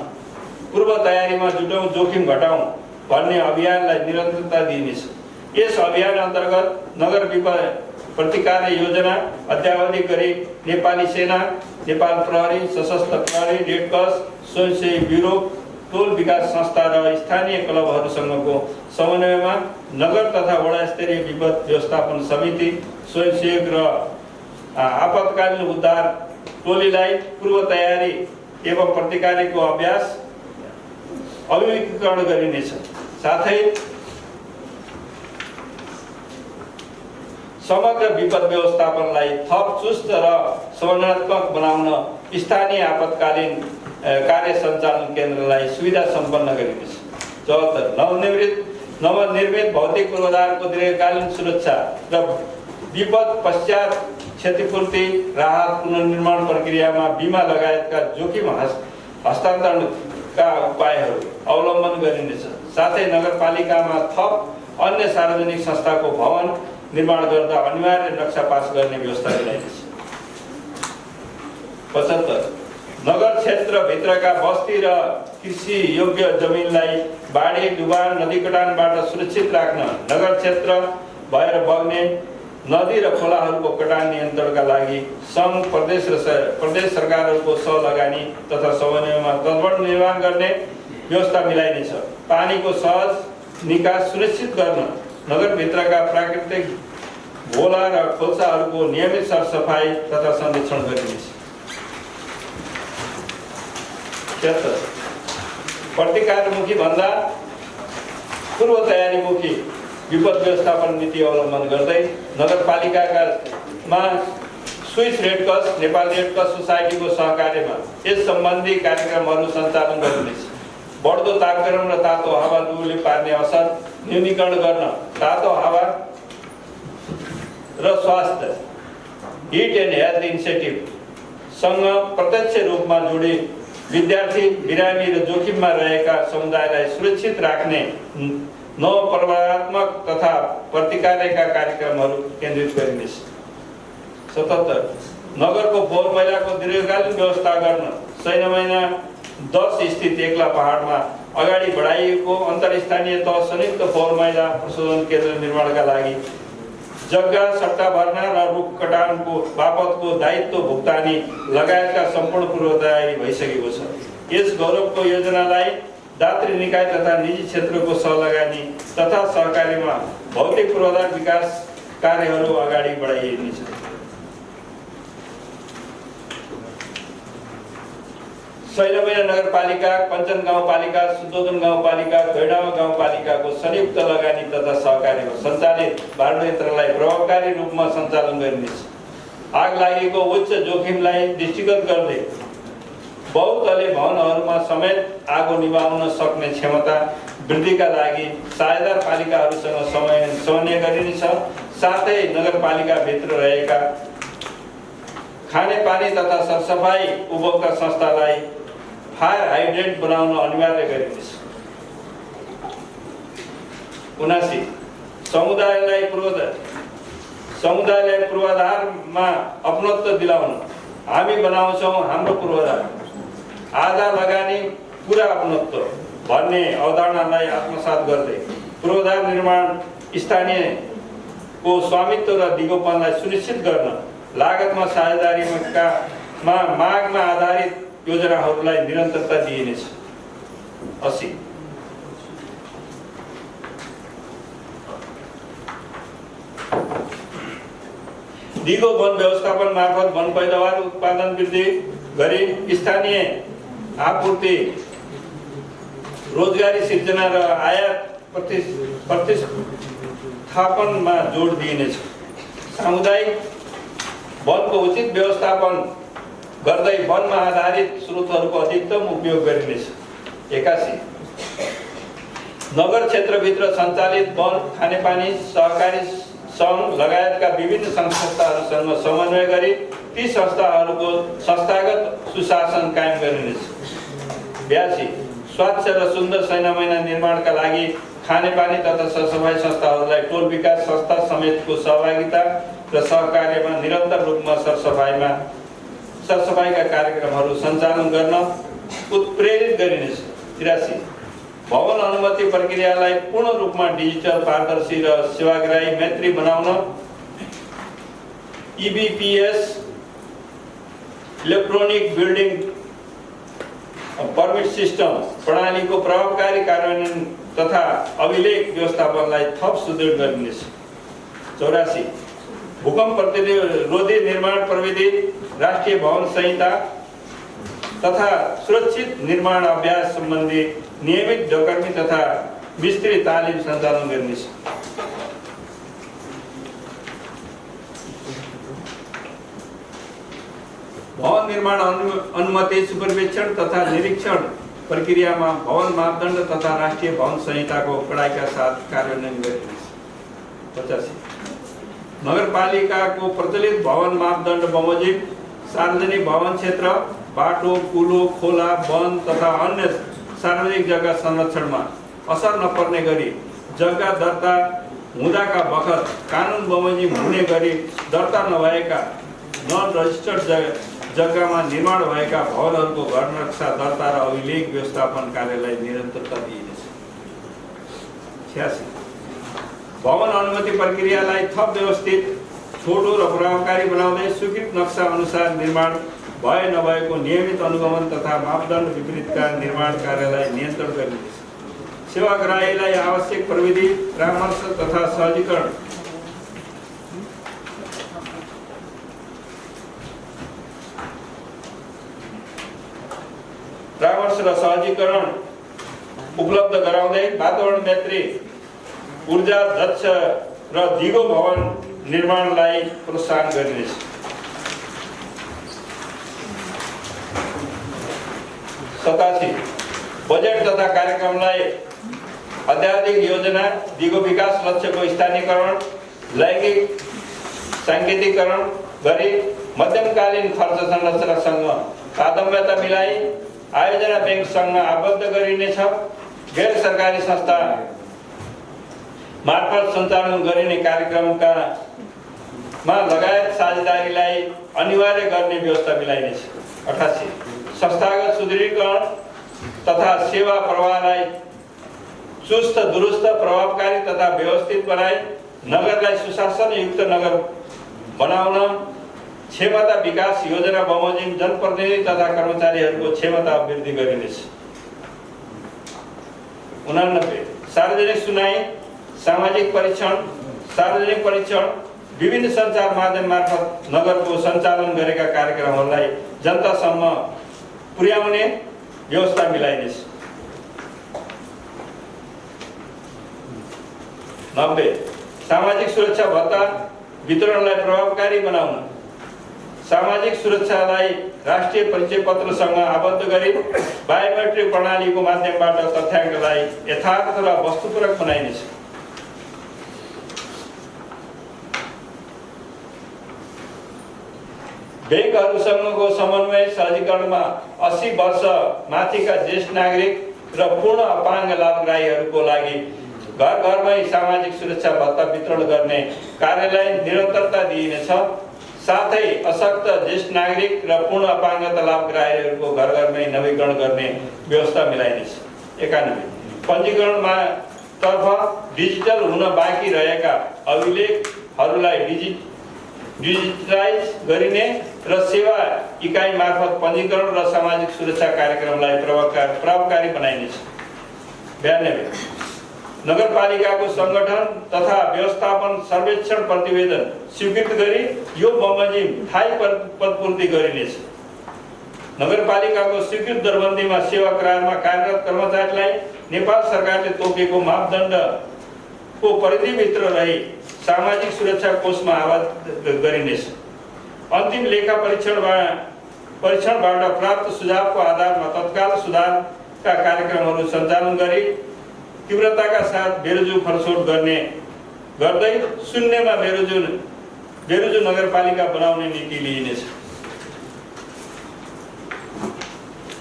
पूर्व तयारीमा जुटौं, जोखिम घटाउँ भन्ने अभियानलाई निरन्तरता दिइनेछ। यस अभियान अन्तर्गत नगर विपद प्रतिकार योजना अद्यावधि गरी नेपाली सेना, नेपाल प्रहरी, सशस्त्र प्रहरी, रेड क्रस, स्वयंसेवी ब्युरो, टोल विकास संस्था र स्थानीय क्लबहरूसँगको समन्वयमा नगर तथा वडा स्तरीय विपद व्यवस्थापन समिति, स्वयंसेवक र आपतकालीन उद्धार टोलीलाई पूर्व तयारी एवं प्रतिकारको अभ्यास अभिमुखीकरण गरिनेछ। साथै समग्र विपद व्यवस्थापनलाई थप चुस्त र समन्वयात्मक बनाउन स्थानीय आपतकालीन कार्य सञ्चालन केन्द्रलाई सुविधा सम्पन्न गरिनेछ। 74 नवनिर्मित भौतिक पूर्वाधारको दीर्घकालीन सुरक्षा र विपद पश्चात क्षतिपूर्ति, राहत, पुनर्निर्माण प्रक्रियामा बिमा लगायतका जोखिम हस्तान्तरणका उपायहरू अवलम्बन गरिनेछ। साथै नगरपालिकामा थप अन्य सार्वजनिक संस्थाको भवन निर्माण गर्दा अनिवार्य नक्सा पास गर्ने व्यवस्था मिलाइनेछ। 75 नगर क्षेत्र भित्रका बस्ती र कृषि योग्य जमिनलाई बाढी, डुबान, नदी कटानबाट सुरक्षित राख्न नगर क्षेत्र भएर बग्ने नदी र खोलाहरूको कटान नियन्त्रणका लागि सङ्घ, प्रदेश सरकारहरूको सहलगानी तथा समन्वयमा तटबन्ध निर्माण गर्ने व्यवस्था मिलाइनेछ। पानीको सहज निकास सुनिश्चित गर्न नगरभित्रका प्राकृतिक भोला र खोल्साहरूको नियमित सरसफाई तथा संरक्षण गरिनेछ। 76 प्रतिकारमुखी भन्दा पूर्व तयारीमुखी विपद व्यवस्थापन नीति अवलम्बन गर्दै नगरपालिकामा Swiss Red Cross, Nepal Red Cross सोसाइटीको सहकार्यमा यस सम्बन्धी कार्यक्रमहरू सञ्चालन गरिनेछ। बढ्दो तापक्रम र तातो हावाले पार्ने असर न्यूनीकरण गर्न तातो हावा र स्वास्थ्य हिट एन्ड हेल्थ इनिसिएटिभ सँग प्रत्यक्ष रूपमा जोडी विद्यार्थी, बिरामी र जोखिममा रहेका समुदायलाई सुरक्षित राख्ने नवप्रवर्तनात्मक तथा प्रतिकारका कार्यक्रमहरू केन्द्रित गरिनेछ। 77 नगरको फोहोर मैलाको दीर्घकालीन व्यवस्था गर्न 6 महिना 10 स्थित एक्ला पहाडमा अगाडि बढाइएको अन्तरस्थानीय तह संयुक्त फोहोर मैला प्रशोधन केन्द्र निर्माणका लागि जग्गा सट्टा भर्ना र रुख कटानको बापतको दायित्व भुक्तानी लगायतका सम्पूर्ण पूर्व तयारी भइसकेको छ। यस गौरवको योजनालाई दात्री निकाय तथा निजी क्षेत्रको सहलगानी तथा सहकारीमा भौतिक पूर्वाधार विकास कार्यहरू अगाडि बढाइनेछ। सैलमैना नगरपालिका, पञ्चन गाउँपालिका, सुदोधन गाउँपालिका, गैडामा गाउँपालिकाको संयुक्त लगानी तथा सहकारीमा सञ्चालित बाँड्ने यन्त्रलाई प्रभावकारी रूपमा सञ्चालन गरिनेछ। आग लागेको उच्च जोखिमलाई दृष्टिगत गर्दै बहुतले भवनहरूमा समेत आगो निभाउन सक्ने क्षमता वृद्धिका लागि साझेदार पालिकाहरूसँग समन्वय गरिनेछ। साथै नगरपालिकाभित्र रहेका खानेपानी तथा सरसफाई उपभोक्ता संस्थालाई फायर हाइड्रेन्ट बनाउन अनिवार्य गरिनेछ। 79 समुदायलाई पूर्वाधारमा अपनत्व दिलाउन हामी बनाउँछौँ हाम्रो पूर्वाधार, आधा लगानी पुरा अपनत्व भन्ने अवधारणालाई आत्मसात गर्दै पूर्वाधार निर्माण स्थानीयको स्वामित्व र दिगोपनलाई सुनिश्चित गर्न लागतमा साझेदारीमा मागमा आधारित योजनाहरूलाई निरन्तरता दिइनेछ। 80 दिगो वन व्यवस्थापन मार्फत वन पैदावार उत्पादन वृद्धि गरी स्थानीय आपूर्ति, रोजगारी सिर्जना र आयात प्रतिस्थापनमा जोड दिइनेछ। सामुदायिक वनको उचित व्यवस्थापन गर्दै वनमा आधारित स्रोतहरूको अधिकतम उपयोग गरिनेछ। 81 नगर क्षेत्रभित्र सञ्चालित वन, खानेपानी, सहकारी सङ्घ लगायतका विभिन्न संस्थाहरूसँग समन्वय गरी ती संस्थाहरूको संस्थागत सुशासन कायम गरिनेछ। 82 स्वच्छ र सुन्दर सैनामैना निर्माणका लागि खानेपानी तथा सरसफाई संस्थाहरूलाई टोल विकास संस्था समेतको सहभागिता र सहकार्यमा निरन्तर रूपमा सरसफाइका कार्यक्रमहरू सञ्चालन गर्न उत्प्रेरित गरिनेछ। 83 भवन अनुमति प्रक्रियालाई पूर्ण रूपमा डिजिटल, पारदर्शी र सेवाग्राही मैत्री बनाउन EBPS electronic building permit system प्रणालीको प्रभावकारी कार्यान्वयन तथा अभिलेख व्यवस्थापनलाई थप सुदृढ गरिनेछ। 84 भूकम्प प्रतिरोधी निर्माण प्रविधि, राष्ट्रिय भवन संहिता तथा सुरक्षित निर्माण अभ्यास सम्बन्धी नियमित डकर्मी तथा मिस्त्री तालिम सञ्चालन गरिनेछ। भवन निर्माण अनुमति, सुपर्वेक्षण तथा निरीक्षण प्रक्रियामा भवन मापदण्ड तथा राष्ट्रिय भवन संहिताको कडाइका साथ कार्यान्वयन गरिनेछ। 85 नगरपालिकाको प्रचलित भवन मापदण्ड बमोजिम सार्वजनिक भवन क्षेत्र, बाटो, पुलो, खोला, वन तथा अन्य सार्वजनिक जग्गा संरक्षणमा असर नपर्ने गरी जग्गा दर्ता हुँदाका बखत कानुन बमोजिम हुने गरी दर्ता नभएका नन रजिस्टर्ड जग्गामा निर्माण भएका भवनहरूको घर नक्सा दर्ता र अभिलेख व्यवस्थापन कार्यलाई निरन्तरता दिइनेछ। 86 भवन अनुमति प्रक्रियालाई थप व्यवस्थित, छोटो र प्रभावकारी बनाउँदै स्वीकृत नक्सा अनुसार निर्माण भए नभएको नियमित अनुगमन तथा मापदण्ड विपरीतका निर्माण कार्यलाई नियन्त्रण गरिनेछ। सेवाग्राहीलाई आवश्यक प्रविधि, परामर्श तथा सहजीकरण उपलब्ध गराउँदै वातावरण मैत्री, ऊर्जा दक्ष र दिगो भवन निर्माणलाई प्रोत्साहन गरिनेछ। 87 बजेट तथा कार्यक्रमलाई अत्याधिक योजना, दिगो विकास लक्ष्यको स्थानीयकरण, लैङ्गिक साङ्केतिकरण गरी मध्यमकालीन खर्च संरचनासँग तारतम्यता मिलाई आयोजना बैंकसँग आबद्ध गरिनेछ। गैर सरकारी संस्था मार्फत सञ्चालन गरिने कार्यक्रमका लगायत साझेदारीलाई अनिवार्य गर्ने व्यवस्था मिलाइनेछ। 88 संस्थागत सुदृढीकरण तथा सेवा प्रवाहलाई चुस्त दुरुस्त प्रभावकारी तथा व्यवस्थित बनाई नगरलाई सुशासन युक्त नगर बनाउन क्षमता विकास योजना बमोजिम जनप्रतिनिधि तथा कर्मचारीहरूको क्षमता वृद्धि गरिनेछ। 89 सार्वजनिक सुनाई सार्वजनिक परीक्षण विभिन्न सञ्चार माध्यम मार्फत नगरको सञ्चालन गरेका कार्यक्रमहरूलाई जनतासम्म पुर्याउने व्यवस्था मिलाइनेछ। 90 सामाजिक सुरक्षा भत्ता वितरणलाई प्रभावकारी बनाउन सामाजिक सुरक्षालाई राष्ट्रिय परिचय पत्रसँग आबद्ध गरी बायोमेट्रिक प्रणालीको माध्यमबाट तथ्याङ्कलाई यथार्थ र वस्तुपरक बनाइनेछ। बैंकहरूसँगको समन्वय सहजीकरणमा 80 वर्ष माथिका ज्येष्ठ नागरिक र पूर्ण अपाङ्ग लाभग्राहीहरूको लागि घर घरमै सामाजिक सुरक्षा भत्ता वितरण गर्ने कार्यलाई निरन्तरता दिइनेछ। साथै अशक्त ज्येष्ठ नागरिक र पूर्ण अपाङ्गता लाभग्राहीहरूको घर घरमै नवीकरण गर्ने व्यवस्था मिलाइनेछ। 91 पञ्जीकरणमा तर्फ डिजिटल हुन बाँकी रहेका अभिलेखहरूलाई डिजिटलाइज गरिने र सेवा इकाइ मार्फत पञ्जीकरण र सामाजिक सुरक्षा कार्यक्रमलाई प्रभावकारी बनाइनेछ। 92 नगरपालिकाको संगठन तथा व्यवस्थापन सर्वेक्षण प्रतिवेदन स्वीकृत गरी यो बमोजिम स्थायी पदपूर्ति गरिनेछ। नगरपालिकाको स्वीकृत दरबन्दीमा सेवा करारमा कार्यरत कर्मचारीलाई नेपाल सरकारले तोकेको मापदण्डको परिधिभित्र रही सामाजिक सुरक्षा कोषमा आबद्ध गरिनेछ। अन्तिम लेखा परीक्षणबाट प्राप्त सुझावको आधारमा तत्काल सुधारका कार्यक्रमहरू सञ्चालन गरी तीव्रताका साथ बेरोजु फरसोट गर्दै शून्यमा बेरोजु नगरपालिका बनाउने नीति लिइनेछ।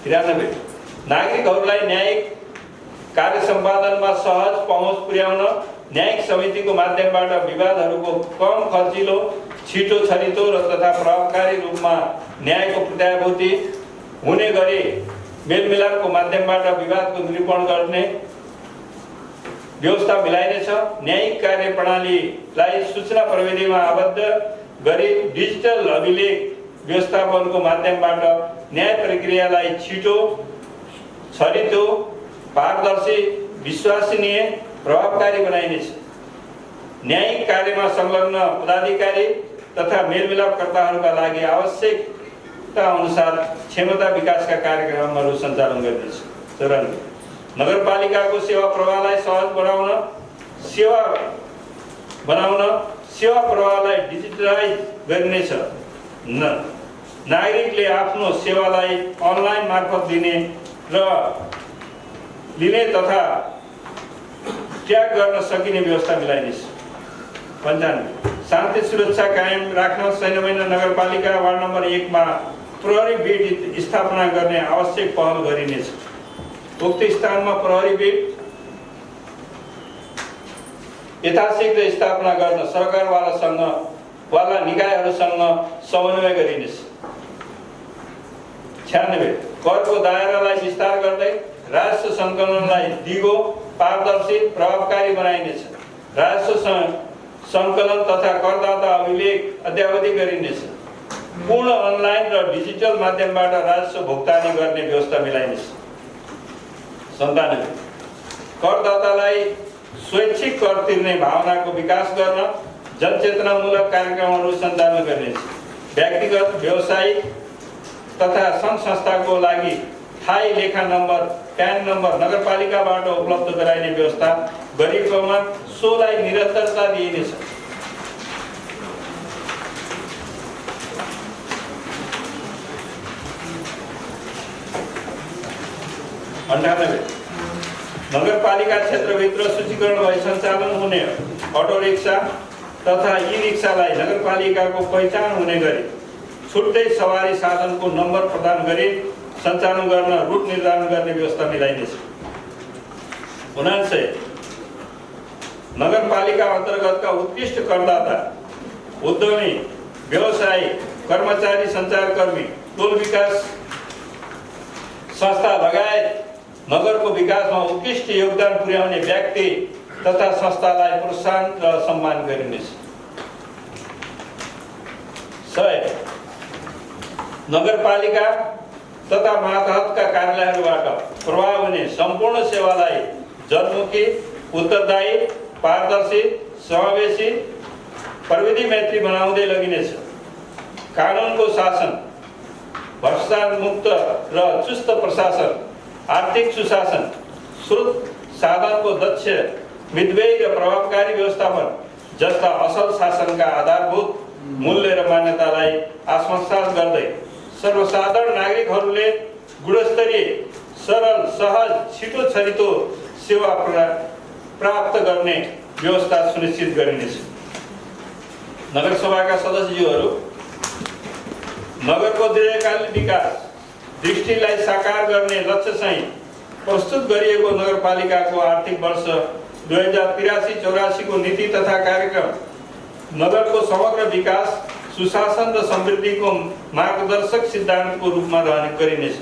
93 नागरिकहरूलाई न्यायिक कार्य सम्पादनमा सहज पहुँच पुर्याउन न्यायिक समितिको माध्यमबाट विवादहरूको कम खर्चिलो छिटो छरितो र तथा प्रभावकारी रूपमा न्यायको प्रत्याभूति हुने गरी मेलमिलापको माध्यमबाट विवादको निरूपण गर्ने व्यवस्था मिलाइनेछ। न्यायिक कार्य प्रणालीलाई सूचना प्रविधिमा आबद्ध गरी डिजिटल अभिलेख व्यवस्थापनको माध्यमबाट न्याय प्रक्रियालाई छिटो छरितो पारदर्शी विश्वसनीय प्रभावकारी बनाइनेछ। न्यायिक कार्यमा संलग्न पदाधिकारी तथा मेलमिलापकर्ताहरूका लागि आवश्यकता अनुसार क्षमता विकासका कार्यक्रमहरू सञ्चालन गरिनेछ। 94 नगरपालिकाको सेवा प्रवाहलाई सहज बनाउन सेवा प्रवाहलाई डिजिटलाइज गरिनेछ। नागरिकले आफ्नो सेवालाई अनलाइन मार्फत लिने तथा ट्र्याक गर्न सकिने व्यवस्था मिलाइनेछ। 95 शान्ति सुरक्षा कायम राख्न सैन्यमैना नगरपालिका वार्ड नम्बर 1 मा प्रहरी बिट स्थापना गर्ने आवश्यक पहल गरिनेछ। उक्त स्थानमा प्रहरी बिट यथाशीघ्र स्थापना गर्न सरकारवाला निकायहरूसँग समन्वय गरिनेछ। 96 करको दायरालाई विस्तार गर्दै राजस्व सङ्कलनलाई दिगो पारदर्शी प्रभावकारी बनाइनेछ। राजस्व सङ्कलन तथा करदाता अभिलेख अद्यावधि गरिनेछ। पूर्ण अनलाइन र डिजिटल माध्यमबाट राजस्व भुक्तानी गर्ने व्यवस्था मिलाइनेछ। 97 करदातालाई स्वैच्छिक कर तिर्ने भावनाको विकास गर्न जनचेतनामूलक कार्यक्रमहरू सञ्चालन गरिनेछ। व्यक्तिगत व्यावसायिक तथा सङ्घ संस्थाको लागि स्थायी लेखा नम्बर प्यान नम्बर नगरपालिकाबाट उपलब्ध गराइने व्यवस्था गरिएकोमा सोलाई निरन्तरता दिइनेछ। 98 नगरपालिका क्षेत्रभित्र सूचीकरण भई सञ्चालन हुने अटो रिक्सा तथा ई रिक्सालाई नगरपालिकाको पहिचान हुने गरी छुट्टै सवारी साधनको नम्बर प्रदान गरी सञ्चालन गर्न रुट निर्धारण गर्ने व्यवस्था मिलाइनेछ। 99 नगरपालिका अन्तर्गतका उत्कृष्ट करदाता, उद्यमी, व्यवसायी, कर्मचारी, सञ्चारकर्मी, टोल विकास संस्था लगायत नगरको विकासमा उत्कृष्ट योगदान पुर्याउने व्यक्ति तथा संस्थालाई प्रोत्साहन र सम्मान गरिनेछ। 100 नगरपालिका तथा मातहतका कार्यालयहरूबाट प्रभाव हुने सम्पूर्ण सेवालाई जनमुखी, उत्तरदायी, पारदर्शी, समावेशी, प्रविधि मैत्री बनाउँदै लगिनेछ। कानुनको शासन, भ्रष्टाचार मुक्त र चुस्त प्रशासन, आर्थिक सुशासन, स्रोत साधनको दक्ष, मितव्ययी र प्रभावकारी व्यवस्थापन जस्ता असल शासनका आधारभूत मूल्य र मान्यतालाई आत्मसात गर्दै सर्वसाधारण नागरिकहरूले गुणस्तरीय, सरल, सहज, छिटो छरितो सेवा प्राप्त गर्ने व्यवस्था सुनिश्चित गरिनेछ। नगरसभाका सदस्यज्यूहरू, नगरको दीर्घकालीन विकास दृष्टिलाई साकार गर्ने लक्ष्यसहित प्रस्तुत गरिएको नगरपालिकाको आर्थिक वर्ष 2083-84 को नीति तथा कार्यक्रम नगरको समग्र विकास, सुशासन र समृद्धिको मार्गदर्शक सिद्धान्तको रूपमा रहने गरिनेछ।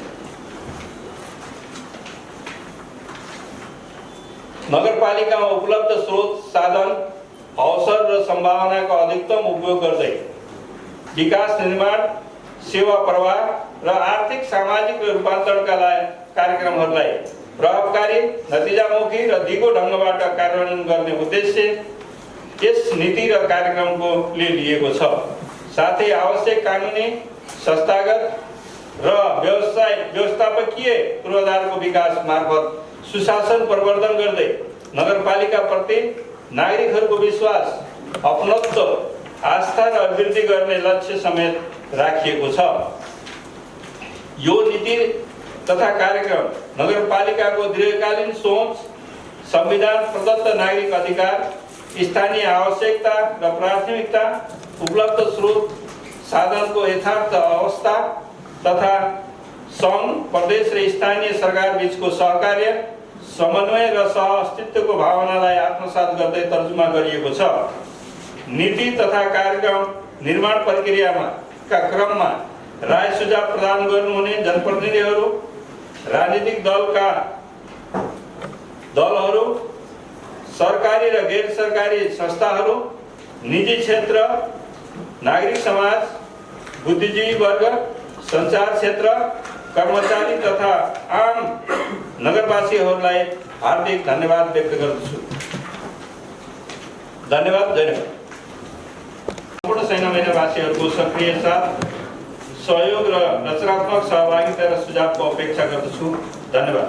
नगरपालिकामा उपलब्ध स्रोत, साधन, अवसर र सम्भावनाको अधिकतम उपयोग गर्दै विकास निर्माण, सेवा प्रवाह र आर्थिक, सामाजिक र रूपान्तरणका कार्यक्रमहरूलाई प्रभावकारी, नतिजामुखी र दिगो ढङ्गबाट कार्यान्वयन गर्ने उद्देश्य यस नीति र कार्यक्रमको लिएको छ। साथै आवश्यक कानुनी, संस्थागत र व्यवस्थापकीय पूर्वाधारको विकास मार्फत सुशासन प्रवर्धन गर्दै नगरपालिका प्रति नागरिकहरूको विश्वास, अपनत्व, आस्था र अभिवृद्धि गर्ने लक्ष्य समेत राखिएको छ। यो नीति तथा कार्यक्रम नगरपालिकाको दीर्घकालीन सोच, संविधान प्रदत्त नागरिक अधिकार, स्थानीय आवश्यकता र प्राथमिकता, उपलब्ध स्रोत साधनको यथार्थ अवस्था तथा सङ्घ, प्रदेश र स्थानीय सरकार बीचको सहकार्य, समन्वय र सह-अस्तित्वको भावनालाई आत्मसात गर्दै तर्जुमा गरिएको छ। नीति तथा कार्यक्रम निर्माण प्रक्रियामा का क्रममा राय सुझाव प्रदान गर्नुहुने जनप्रतिनिधिहरू, राजनीतिक दलहरू, सरकारी र गैर सरकारी संस्थाहरू, निजी क्षेत्र, नागरिक समाज, बुद्धिजीवी वर्ग, सञ्चार क्षेत्र, कर्मचारी तथा आम नगरवासीहरूलाई हार्दिक धन्यवाद व्यक्त गर्दछु। धन्यवाद। सम्पूर्ण सैन्यवासीहरूको सक्रिय साथ, सहयोग र रचनात्मक सहभागिता र सुझावको अपेक्षा गर्दछु। धन्यवाद।